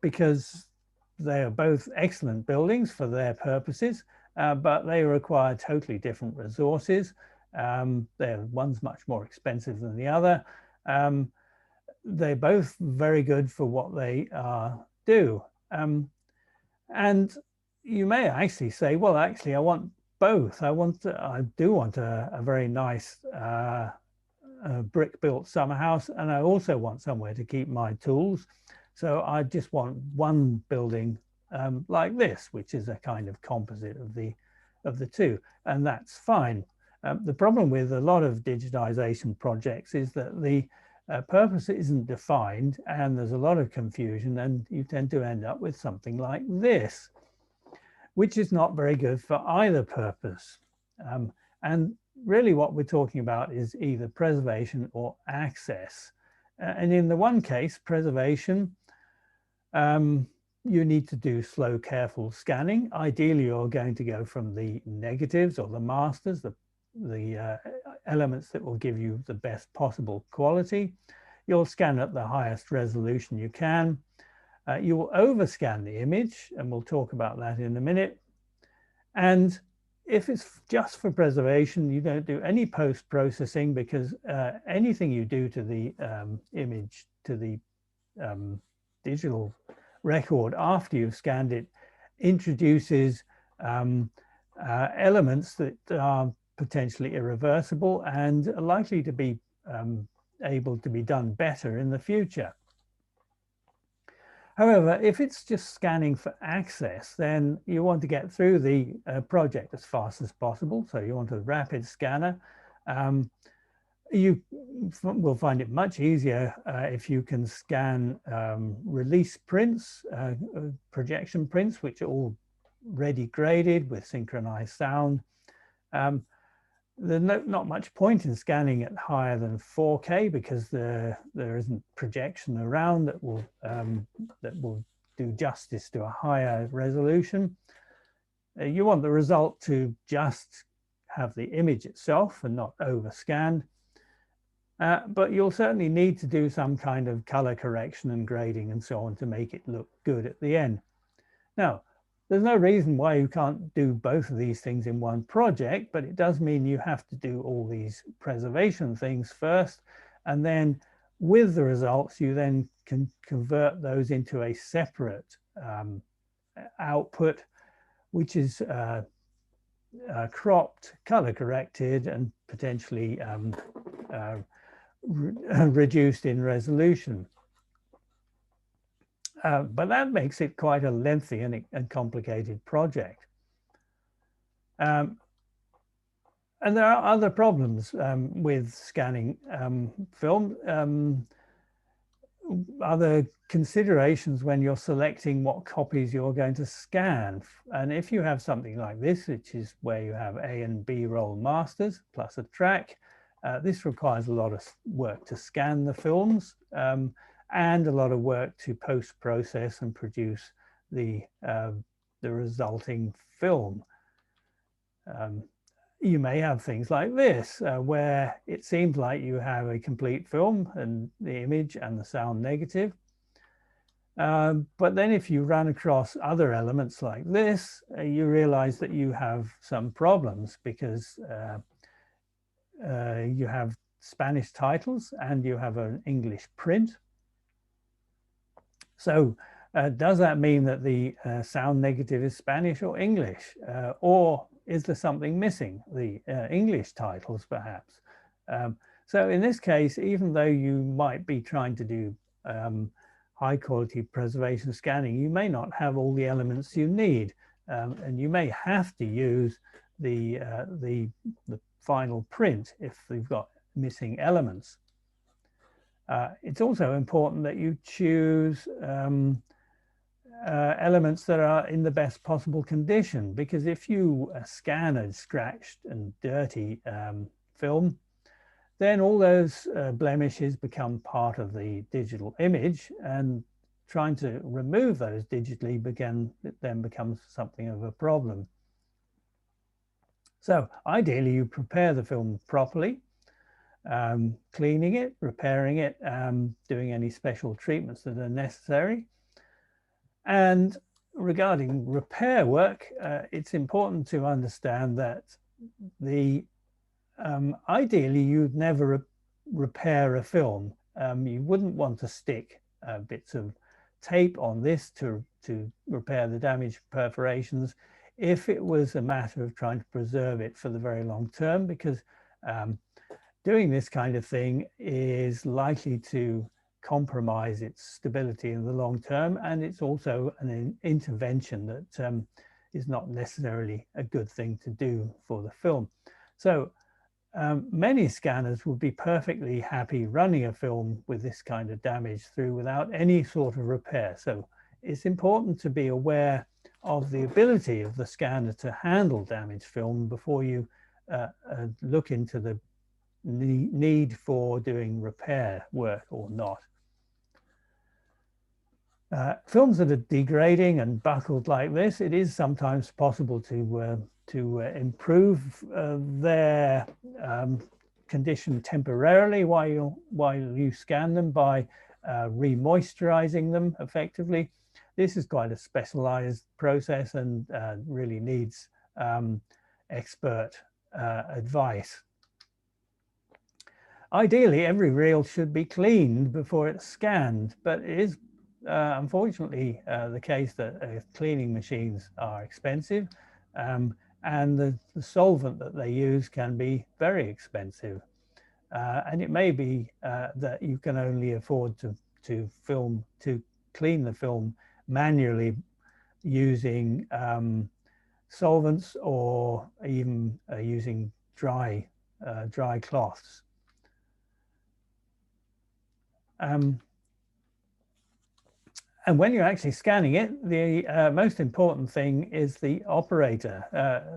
because they are both excellent buildings for their purposes, but they require totally different resources. One's much more expensive than the other. they're both very good for what they do. And you may actually say, well, actually, I want both. I do want a very nice brick-built summer house, and I also want somewhere to keep my tools. So I just want one building like this, which is a kind of composite of the two, and that's fine. The problem with a lot of digitization projects is that the purpose isn't defined, and there's a lot of confusion, and you tend to end up with something like this, which is not very good for either purpose. And really what we're talking about is either preservation or access. And in the one case, preservation, you need to do slow, careful scanning. Ideally, you're going to go from the negatives or the masters, the elements that will give you the best possible quality. You'll scan at the highest resolution you can. You will overscan the image, and we'll talk about that in a minute. And if it's just for preservation, you don't do any post-processing, because anything you do to the image, to the digital record after you've scanned it, introduces elements that are potentially irreversible and are likely to be able to be done better in the future. However, if it's just scanning for access, then you want to get through the project as fast as possible. So you want a rapid scanner. You will find it much easier if you can scan release prints, projection prints, which are all ready graded with synchronized sound. There's not much point in scanning at higher than 4K, because there isn't projection around that will do justice to a higher resolution. You want the result to just have the image itself and not overscanned. But you'll certainly need to do some kind of color correction and grading and so on to make it look good at the end. Now, there's no reason why you can't do both of these things in one project, but it does mean you have to do all these preservation things first, and then with the results, you then can convert those into a separate output, which is cropped, color corrected, and potentially reduced in resolution. But that makes it quite a lengthy and complicated project. And there are other problems with scanning film. Other considerations when you're selecting what copies you're going to scan. And if you have something like this, which is where you have A and B roll masters plus a track, this requires a lot of work to scan the films. And a lot of work to post-process and produce the resulting film. You may have things like this, where it seems like you have a complete film and the image and the sound negative. But then if you run across other elements like this, you realize that you have some problems, because you have Spanish titles and you have an English print. So does that mean that the sound negative is Spanish or English? Or is there something missing, the English titles perhaps? So in this case, even though you might be trying to do high quality preservation scanning, you may not have all the elements you need. And you may have to use the final print if you've got missing elements. It's also important that you choose elements that are in the best possible condition, because if you scan a scratched and dirty film, then all those blemishes become part of the digital image, and trying to remove those digitally then becomes something of a problem. So ideally you prepare the film properly, cleaning it, repairing it, doing any special treatments that are necessary. And regarding repair work, it's important to understand that ideally you'd never repair a film you wouldn't want to stick bits of tape on this to repair the damaged perforations if it was a matter of trying to preserve it for the very long term, because doing this kind of thing is likely to compromise its stability in the long term, and it's also an intervention that is not necessarily a good thing to do for the film. So many scanners would be perfectly happy running a film with this kind of damage through without any sort of repair. So it's important to be aware of the ability of the scanner to handle damaged film before you look into the need for doing repair work or not. Films that are degrading and buckled like this, it is sometimes possible to improve their condition temporarily while you scan them by re-moisturizing them effectively. This is quite a specialized process and really needs expert advice. Ideally, every reel should be cleaned before it's scanned, but it is unfortunately the case that cleaning machines are expensive, and the solvent that they use can be very expensive. And it may be that you can only afford to clean the film manually using solvents or even using dry cloths. And when you're actually scanning it, the most important thing is the operator.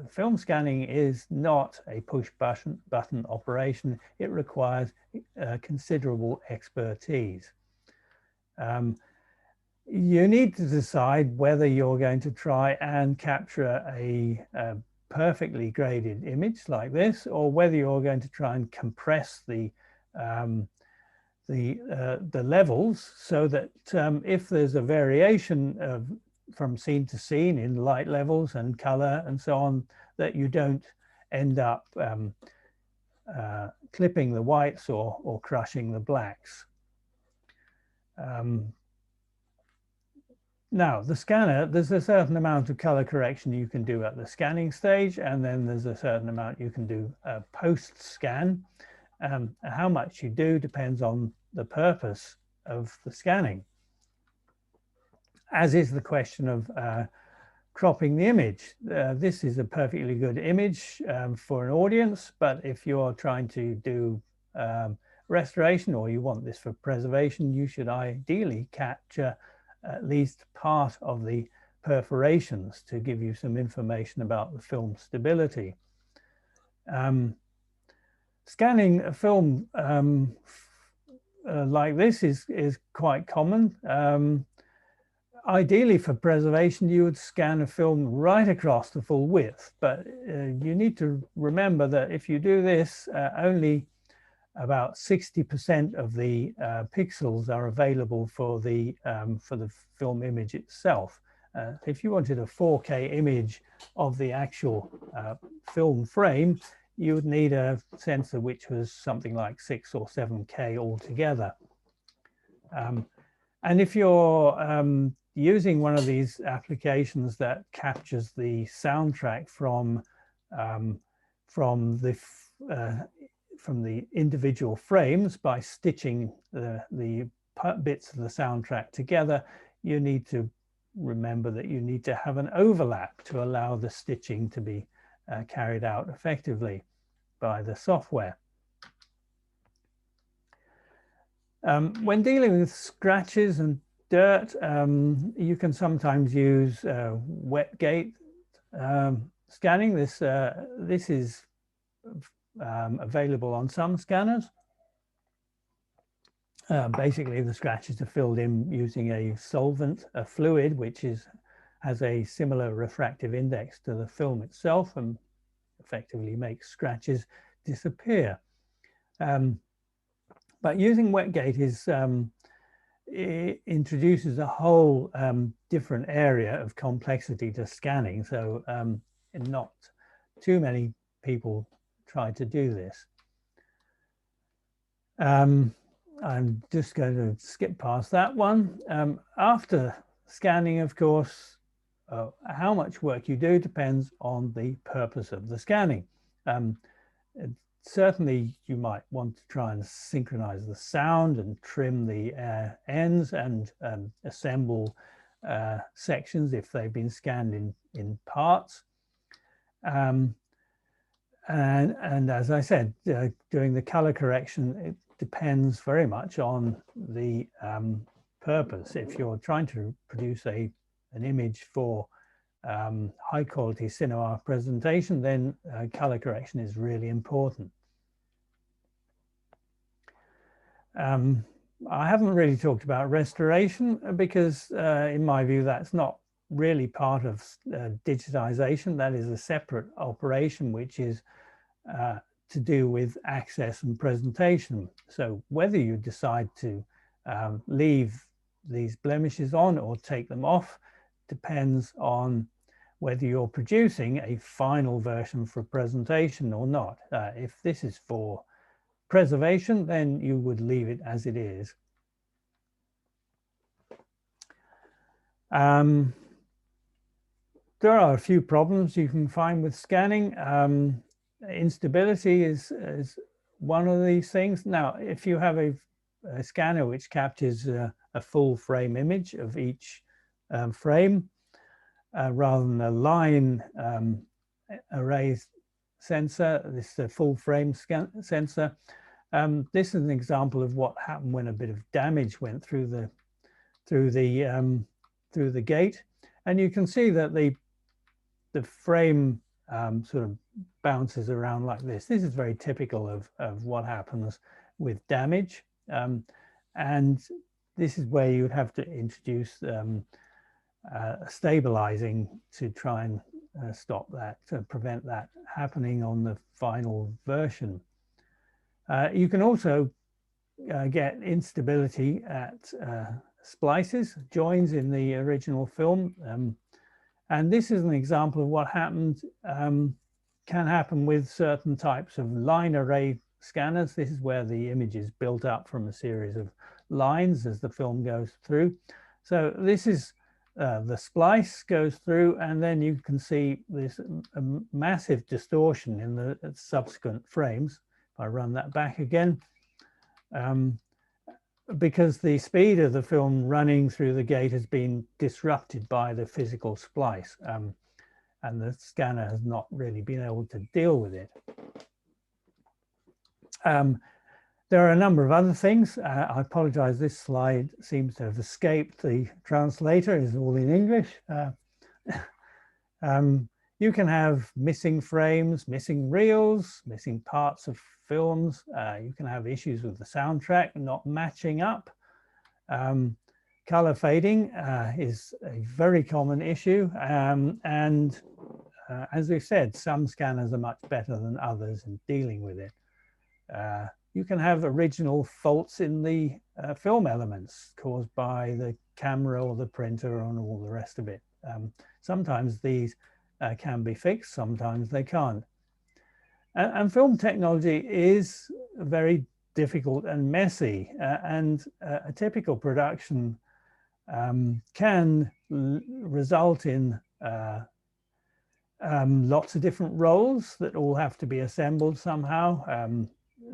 Film scanning is not a push button operation. It requires considerable expertise. You need to decide whether you're going to try and capture a perfectly graded image like this, or whether you're going to try and compress the levels so that if there's a variation from scene to scene in light levels and color and so on, that you don't end up clipping the whites or crushing the blacks. Now, the scanner, there's a certain amount of color correction you can do at the scanning stage, and then there's a certain amount you can do post-scan. How much you do depends on the purpose of the scanning, as is the question of cropping the image. This is a perfectly good image for an audience, but if you're trying to do restoration or you want this for preservation, you should ideally capture at least part of the perforations to give you some information about the film stability. Scanning a film like this is quite common. Ideally for preservation, you would scan a film right across the full width, but you need to remember that if you do this, only about 60% of the pixels are available for the film image itself. If you wanted a 4K image of the actual film frame, you would need a sensor which was something like 6 or 7K altogether. And if you're using one of these applications that captures the soundtrack from the individual frames by stitching the bits of the soundtrack together, you need to remember that you need to have an overlap to allow the stitching to be carried out effectively by the software. When dealing with scratches and dirt, you can sometimes use wet gate scanning. This is available on some scanners. Basically, the scratches are filled in using a solvent, a fluid, which has a similar refractive index to the film itself and effectively makes scratches disappear. But using wet gate it introduces a whole different area of complexity to scanning. So not too many people try to do this. I'm just going to skip past that one. After scanning, of course, how much work you do depends on the purpose of the scanning. Certainly, you might want to try and synchronize the sound and trim the ends and assemble sections if they've been scanned in parts. And as I said, doing the color correction, it depends very much on the purpose. If you're trying to produce an image for high quality cinema presentation, then color correction is really important. I haven't really talked about restoration because in my view, that's not really part of digitization. That is a separate operation, which is to do with access and presentation. So whether you decide to leave these blemishes on or take them off depends on whether you're producing a final version for presentation or not. If this is for preservation, then you would leave it as it is. There are a few problems you can find with scanning. Instability is one of these things. Now, if you have a scanner which captures a full frame image of each frame, rather than a line array sensor, this is a full frame sensor. This is an example of what happened when a bit of damage went through the gate, and you can see that the frame sort of bounces around like this. This is very typical of what happens with damage, and this is where you would have to introduce stabilizing to try and stop that, to prevent that happening on the final version. You can also get instability at splices, joins in the original film. And this is an example of what happened, can happen with certain types of line array scanners. This is where the image is built up from a series of lines as the film goes through. So this is the splice goes through, and then you can see this massive distortion in the subsequent frames. If I run that back again, because the speed of the film running through the gate has been disrupted by the physical splice, and the scanner has not really been able to deal with it. There are a number of other things. I apologize, this slide seems to have escaped the translator, it's all in English. You can have missing frames, missing reels, missing parts of films. You can have issues with the soundtrack not matching up. Color fading is a very common issue. And as we said, some scanners are much better than others in dealing with it. You can have original faults in the film elements caused by the camera or the printer and all the rest of it. Sometimes these can be fixed, sometimes they can't. And film technology is very difficult and messy, and a typical production can result in lots of different roles that all have to be assembled somehow,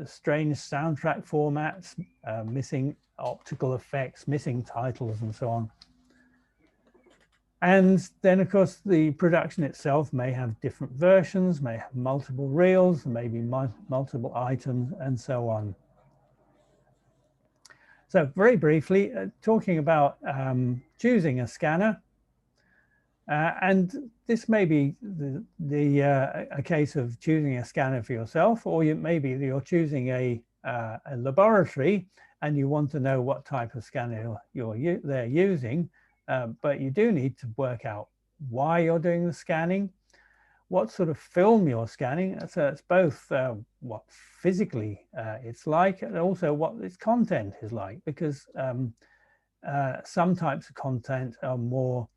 strange soundtrack formats, missing optical effects, missing titles, and so on. And then, of course, the production itself may have different versions, may have multiple reels, maybe multiple items, and so on. So very briefly, talking about choosing a scanner. And this may be a case of choosing a scanner for yourself, or maybe you're choosing a laboratory and you want to know what type of scanner they're using. But you do need to work out why you're doing the scanning, what sort of film you're scanning. So it's both what physically it's like, and also what its content is like, because some types of content are more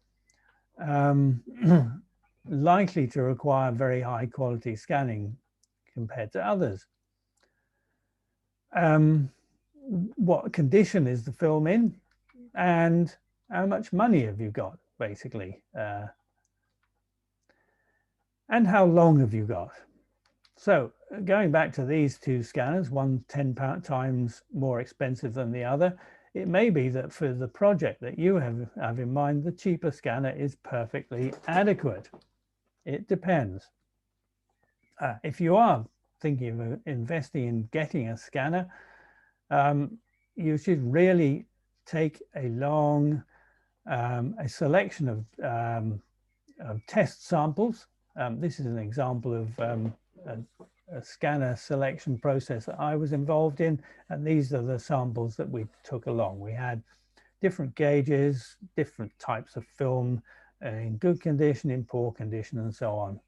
likely to require very high quality scanning compared to others. what condition is the film in, and how much money have you got, basically, and how long have you got. So going back to these two scanners, one 10 times more expensive than the other, it may be that for the project that you have in mind, the cheaper scanner is perfectly adequate. It depends. If you are thinking of investing in getting a scanner, you should really take a selection of test samples. This is an example of a scanner selection process that I was involved in, and these are the samples that we took along. We had different gauges, different types of film, in good condition, in poor condition, and so on.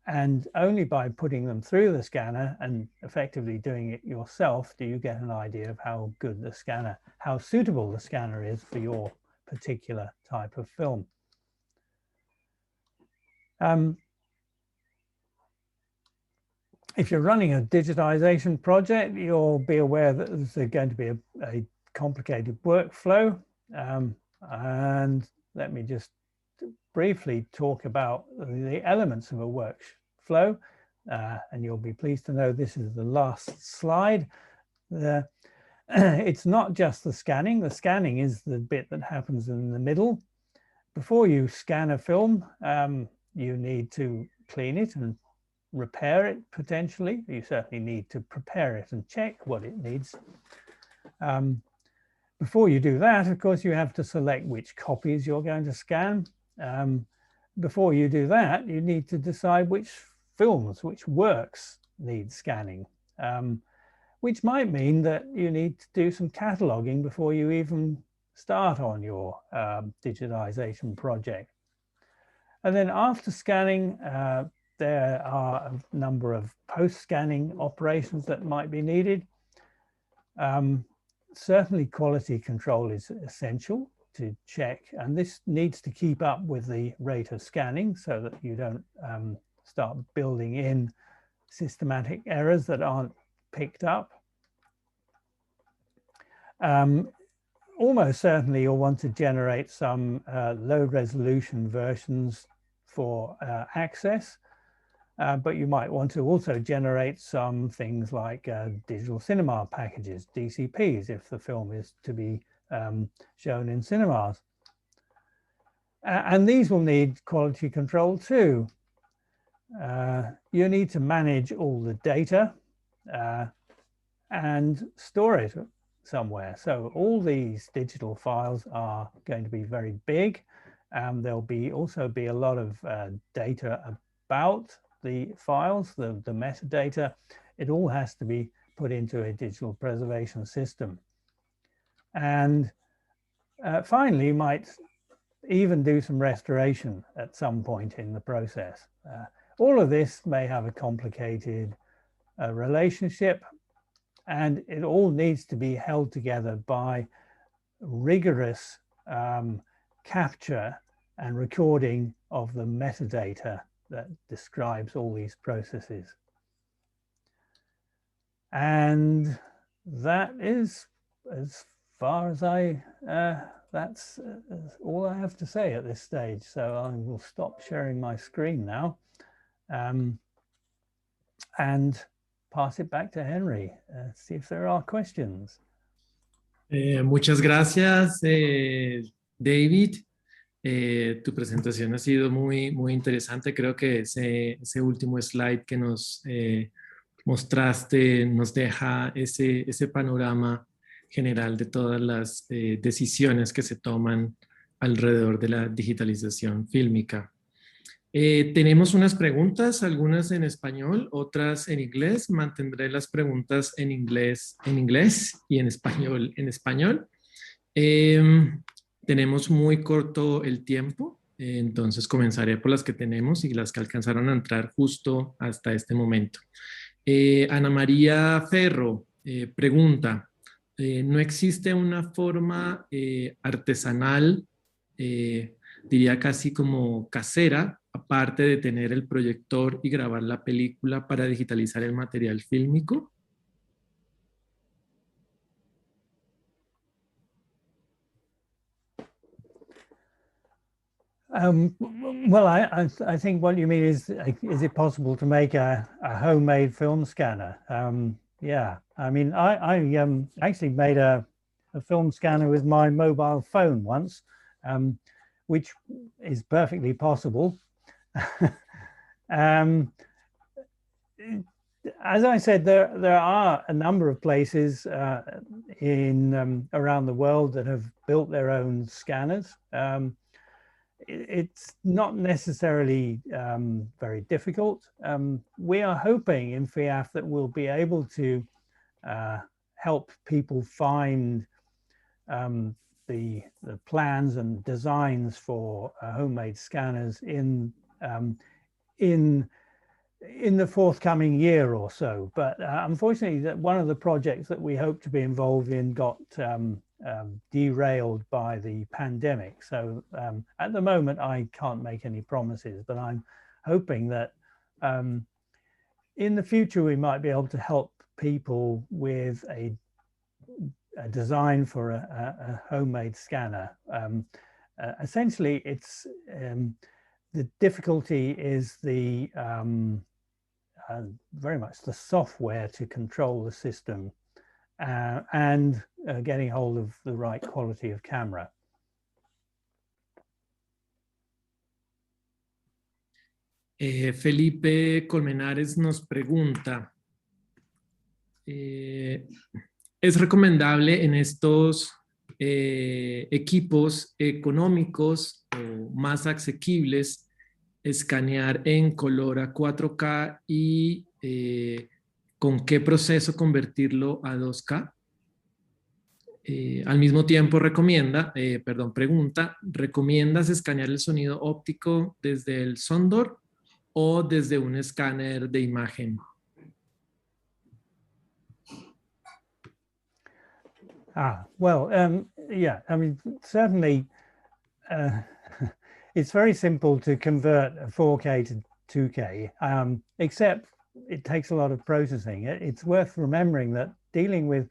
And only by putting them through the scanner and effectively doing it yourself do you get an idea of how good the scanner, how suitable the scanner is for your particular type of film. If you're running a digitization project, you'll be aware that there's going to be a complicated workflow. And let me just briefly talk about the elements of a workflow. And you'll be pleased to know this is the last slide. It's not just the scanning. The scanning is the bit that happens in the middle. Before you scan a film, you need to clean it and repair it potentially. You certainly need to prepare it and check what it needs. Before you do that, of course, you have to select which copies you're going to scan. Before you do that, you need to decide which films, which works need scanning, which might mean that you need to do some cataloging before you even start on your digitization project. And then after scanning, there are a number of post-scanning operations that might be needed. Certainly quality control is essential to check, and this needs to keep up with the rate of scanning so that you don't start building in systematic errors that aren't picked up. Almost certainly you'll want to generate some low resolution versions for access. But you might want to also generate some things like digital cinema packages, DCPs, if the film is to be shown in cinemas. And these will need quality control too. You need to manage all the data and store it somewhere. So all these digital files are going to be very big. There'll also be a lot of data about the files, the metadata. It all has to be put into a digital preservation system. And finally, you might even do some restoration at some point in the process. All of this may have a complicated relationship, and it all needs to be held together by rigorous capture and recording of the metadata that describes all these processes. And that is as far as that's all I have to say at this stage. So I will stop sharing my screen now and pass it back to Henry, see if there are questions. Muchas gracias, David. Tu presentación ha sido muy interesante. Creo que ese último slide que nos mostraste nos deja ese panorama general de todas las decisiones que se toman alrededor de la digitalización fílmica. Tenemos unas preguntas, algunas en español, otras en inglés. Mantendré las preguntas en inglés y en español. Tenemos muy corto el tiempo, entonces comenzaré por las que tenemos y las que alcanzaron a entrar justo hasta este momento. Ana María Ferro pregunta, ¿no existe una forma artesanal, diría casi como casera, aparte de tener el proyector y grabar la película para digitalizar el material fílmico? Well, I think what you mean is it possible to make a homemade film scanner? Yeah, I mean, I actually made a film scanner with my mobile phone once, which is perfectly possible. As I said, there are a number of places in around the world that have built their own scanners. It's not necessarily very difficult. We are hoping in FIAF that we'll be able to help people find the plans and designs for homemade scanners in the forthcoming year or so. But unfortunately, that one of the projects that we hope to be involved in got derailed by the pandemic. So at the moment, I can't make any promises, but I'm hoping that in the future, we might be able to help people with a design for a homemade scanner. Essentially, it's the difficulty is the very much the software to control the system and getting hold of the right quality of camera. Felipe Colmenares nos pregunta, ¿es recomendable en estos equipos económicos o más asequibles escanear en color a 4K y con qué proceso convertirlo a 2K? Al mismo tiempo pregunta, ¿recomiendas escanear el sonido óptico desde el Sondor o desde un escáner de imagen? Well, yeah, I mean, certainly it's very simple to convert a 4K to 2K, except it takes a lot of processing. It's worth remembering that dealing with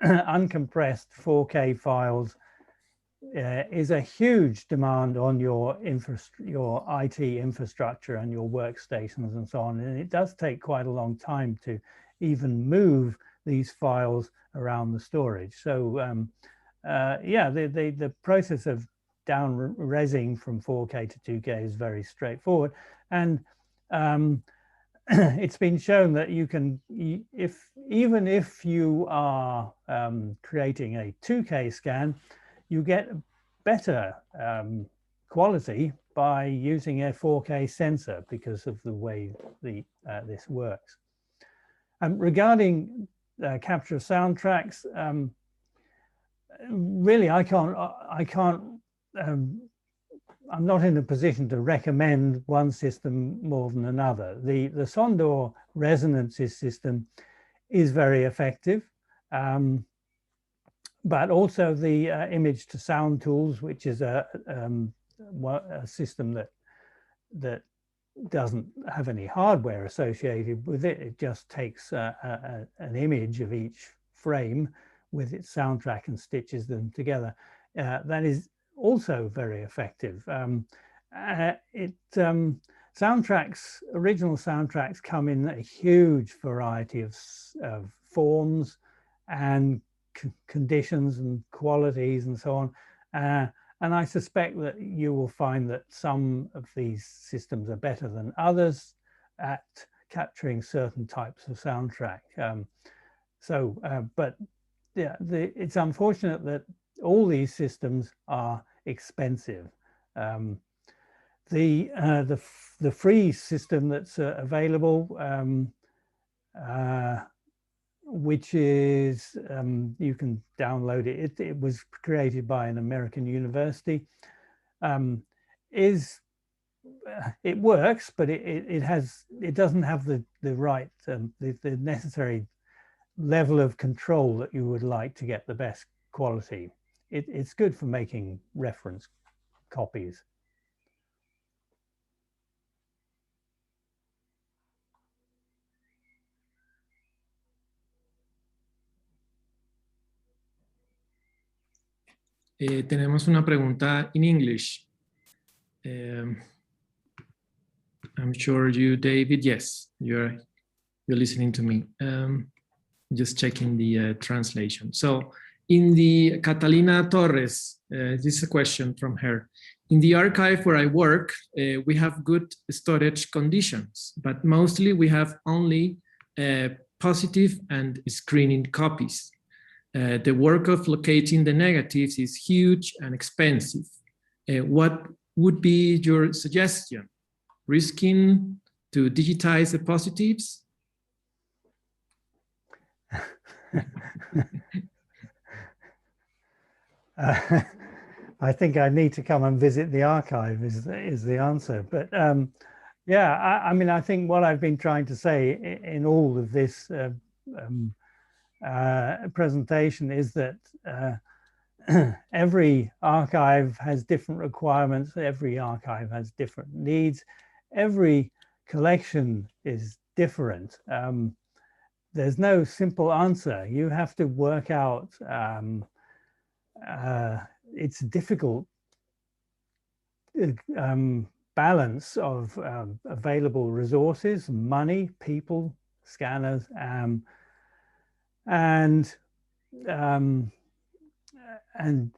uncompressed 4K files is a huge demand on your IT infrastructure and your workstations and so on. And it does take quite a long time to even move these files around the storage. So yeah, the process of down resing from 4K to 2K is very straightforward. And it's been shown that you can, even if you are creating a 2K scan, you get better quality by using a 4K sensor because of the way this works. Regarding capture of soundtracks, really, I'm not in a position to recommend one system more than another. The Sondor resonances system is very effective, but also the image to sound tools, which is a system that doesn't have any hardware associated with it. It just takes an image of each frame with its soundtrack and stitches them together. That is also very effective. Original soundtracks come in a huge variety of forms and conditions and qualities and so on. And I suspect that you will find that some of these systems are better than others at capturing certain types of soundtrack. But yeah, it's unfortunate that all these systems are expensive. The free system that's available, which is you can download it. It was created by an American university. It works, but it doesn't have the right the necessary level of control that you would like to get the best quality. It's good for making reference copies. Tenemos una pregunta in English. I'm sure you, David, yes, you're listening to me. Just checking the translation. So in the Catalina Torres, this is a question from her. In the archive where I work, we have good storage conditions, but mostly we have only positive and screening copies. The work of locating the negatives is huge and expensive. What would be your suggestion? Risking to digitize the positives? I think I need to come and visit the archive is the answer. But yeah, I mean, I think what I've been trying to say in all of this presentation is that every archive has different requirements. Every archive has different needs. Every collection is different. There's no simple answer. You have to work out, it's a difficult balance of available resources, money, people, scanners, and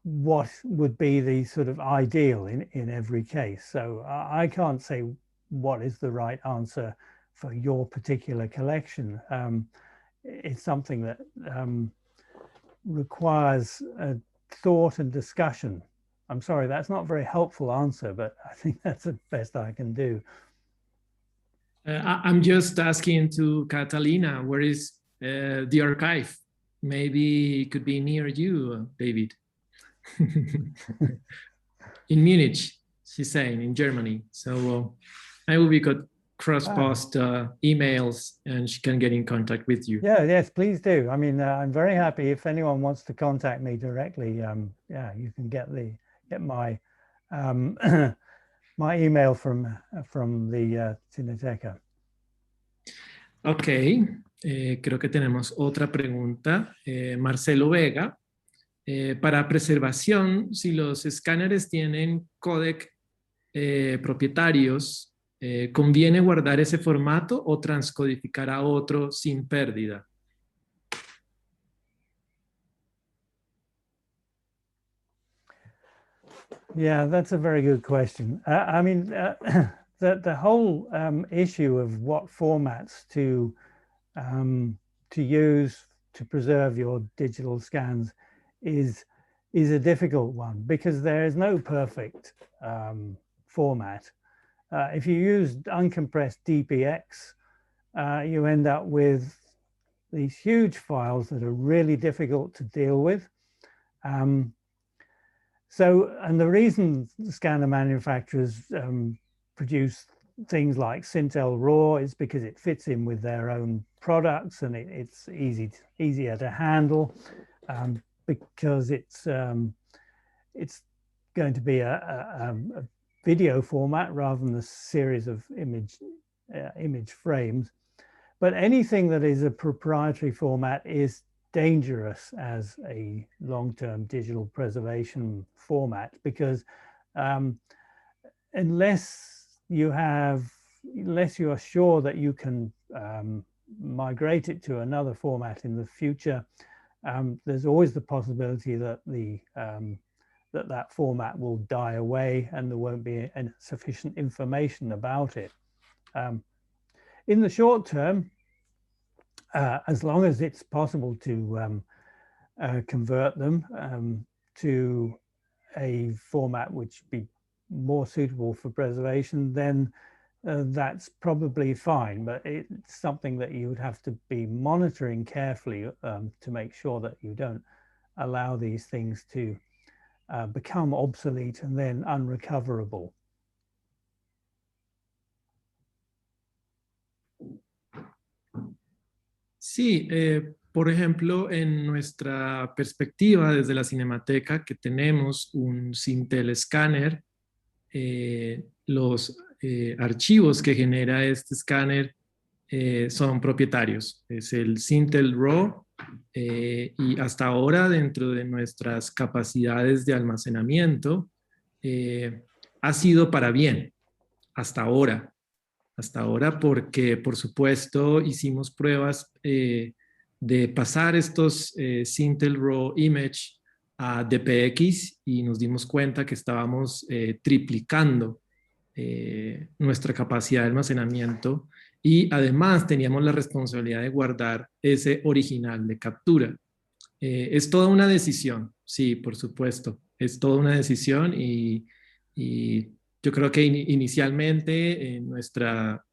what would be the sort of ideal in every case. So I can't say what is the right answer for your particular collection. It's something that requires thought and discussion. I'm sorry, that's not a very helpful answer, but I think that's the best I can do. I'm just asking to Catalina, where is the archive? Maybe it could be near you, David. In Munich, she's saying, in Germany. So I will be good. Cross-post emails and she can get in contact with you. Yeah, yes, please do. I mean, I'm very happy if anyone wants to contact me directly. Yeah, you can get my my email from the Cineteca. Ok, creo que tenemos otra pregunta. Marcelo Vega, para preservación, si los escáneres tienen códec propietarios, ¿conviene guardar ese formato o transcodificar a otro sin pérdida? Yeah, that's a very good question. I mean, the whole issue of what formats to use to preserve your digital scans is a difficult one because there is no perfect format. If you use uncompressed DPX, you end up with these huge files that are really difficult to deal with. And the reason scanner manufacturers produce things like Sintel RAW is because it fits in with their own products and it's easier to handle because it's going to be a video format rather than a series of image frames. But anything that is a proprietary format is dangerous as a long-term digital preservation format because unless you are sure that you can migrate it to another format in the future, there's always the possibility that that format will die away and there won't be sufficient information about it. In the short term, as long as it's possible to convert them to a format which would be more suitable for preservation, then that's probably fine. But it's something that you would have to be monitoring carefully to make sure that you don't allow these things to become obsolete and then unrecoverable. Sí, por ejemplo, en nuestra perspectiva desde la Cinemateca, que tenemos un Sintel Scanner, los archivos que genera este escáner son propietarios. Es el Sintel RAW y hasta ahora dentro de nuestras capacidades de almacenamiento ha sido para bien hasta ahora. Hasta ahora porque, por supuesto, hicimos pruebas de pasar estos Sintel Raw Image a DPX y nos dimos cuenta que estábamos triplicando nuestra capacidad de almacenamiento y además teníamos la responsabilidad de guardar ese original de captura. Es toda una decisión, sí, por supuesto, es toda una decisión y yo creo que inicialmente nuestra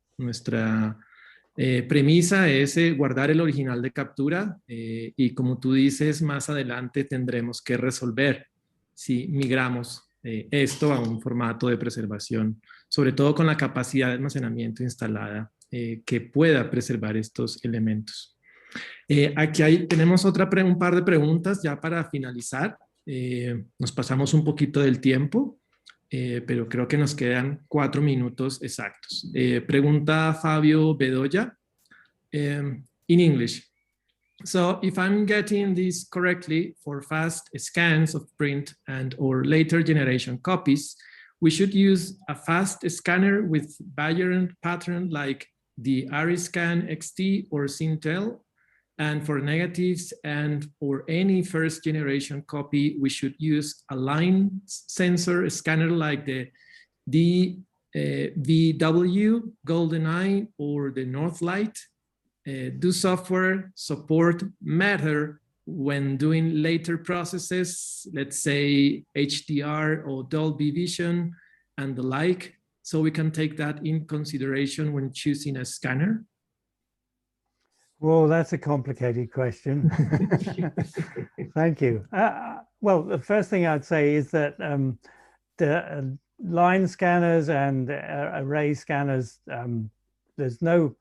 premisa es guardar el original de captura y como tú dices, más adelante tendremos que resolver si migramos esto a un formato de preservación, sobre todo con la capacidad de almacenamiento instalada que pueda preservar estos elementos. Aquí tenemos un par de preguntas ya para finalizar. Nos pasamos un poquito del tiempo, pero creo que nos quedan 4 minutos exactos. Pregunta Fabio Bedoya, in English. So if I'm getting this correctly, for fast scans of print and or later generation copies, we should use a fast scanner with variant pattern like the Ariscan XT or Sintel. And for negatives and or any first generation copy, we should use a line sensor scanner like the VW GoldenEye or the Northlight. Do software support matter when doing later processes, let's say HDR or Dolby Vision and the like, so we can take that in consideration when choosing a scanner? Well, that's a complicated question. Thank you. Well, the first thing I'd say is that the line scanners and array scanners, there's no,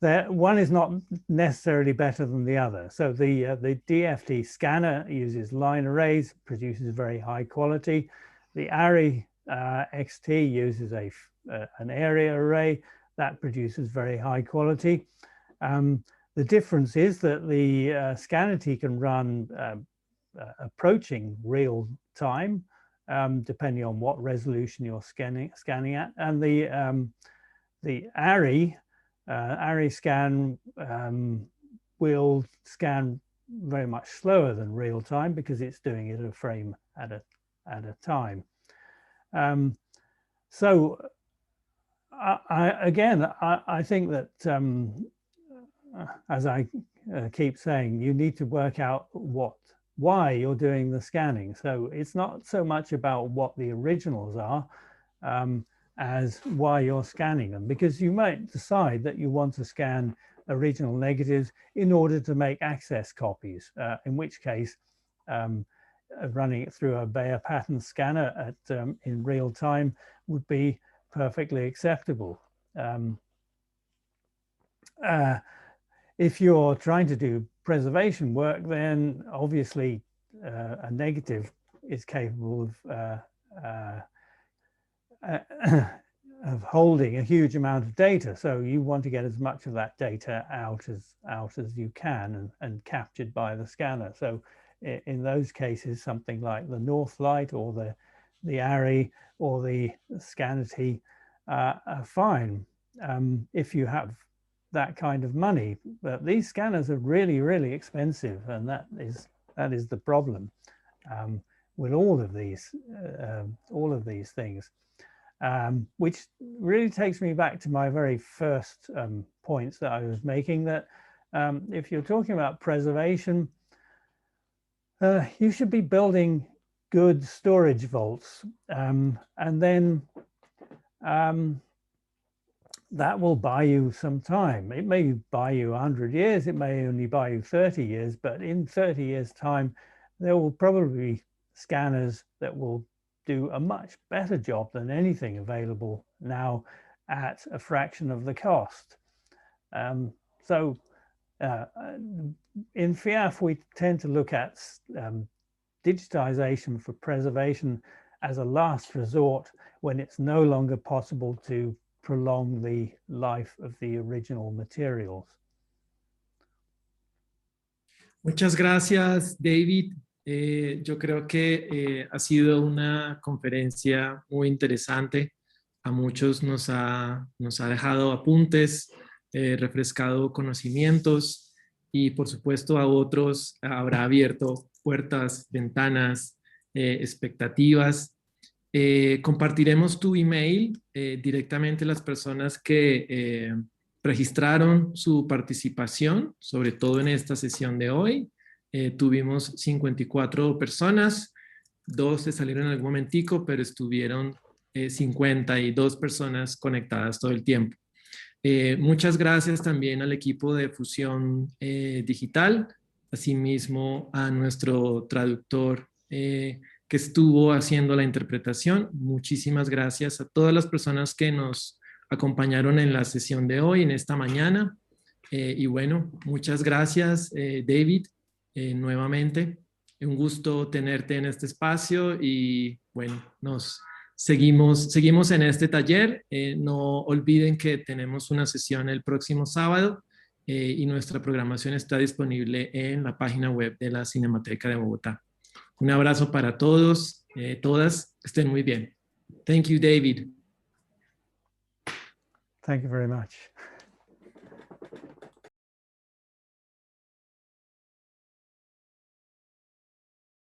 one is not necessarily better than the other. So the DFT scanner uses line arrays, produces very high quality. The ARRI XT uses an area array that produces very high quality. The difference is that the Scanity can run approaching real time, depending on what resolution you're scanning at. And the ARRI scan will scan very much slower than real time because it's doing it a frame at a time. So I think that, as I keep saying, you need to work out why you're doing the scanning. So it's not so much about what the originals are as why you're scanning them, because you might decide that you want to scan original negatives in order to make access copies, in which case running it through a Bayer pattern scanner in real time would be perfectly acceptable. If you're trying to do preservation work, then obviously a negative is capable of holding a huge amount of data. So you want to get as much of that data out as you can and captured by the scanner. So in those cases, something like the Northlight or the ARRI or the Scanity are fine if you have that kind of money. But these scanners are really, really expensive, and that is the problem with all of these things. Which really takes me back to my very first points that I was making, that if you're talking about preservation, you should be building good storage vaults, and then that will buy you some time. It may buy you 100 years, it may only buy you 30 years, but in 30 years' time, there will probably be scanners that will do a much better job than anything available now at a fraction of the cost. So in FIAF, we tend to look at digitization for preservation as a last resort when it's no longer possible to prolong the life of the original materials. Muchas gracias, David. Yo creo que ha sido una conferencia muy interesante. A muchos nos ha dejado apuntes, refrescado conocimientos y por supuesto a otros habrá abierto puertas, ventanas, expectativas. Compartiremos tu email directamente a las personas que registraron su participación, sobre todo en esta sesión de hoy. Tuvimos 54 personas, 2 se salieron en algún momentico, pero estuvieron 52 personas conectadas todo el tiempo. Muchas gracias también al equipo de Fusión Digital, asimismo a nuestro traductor que estuvo haciendo la interpretación. Muchísimas gracias a todas las personas que nos acompañaron en la sesión de hoy, en esta mañana. Y bueno, muchas gracias, David, nuevamente. Un gusto tenerte en este espacio y bueno, seguimos en este taller. No olviden que tenemos una sesión el próximo sábado y nuestra programación está disponible en la página web de la Cinemateca de Bogotá. Un abrazo para todos, todas, estén muy bien. Thank you, David. Thank you very much.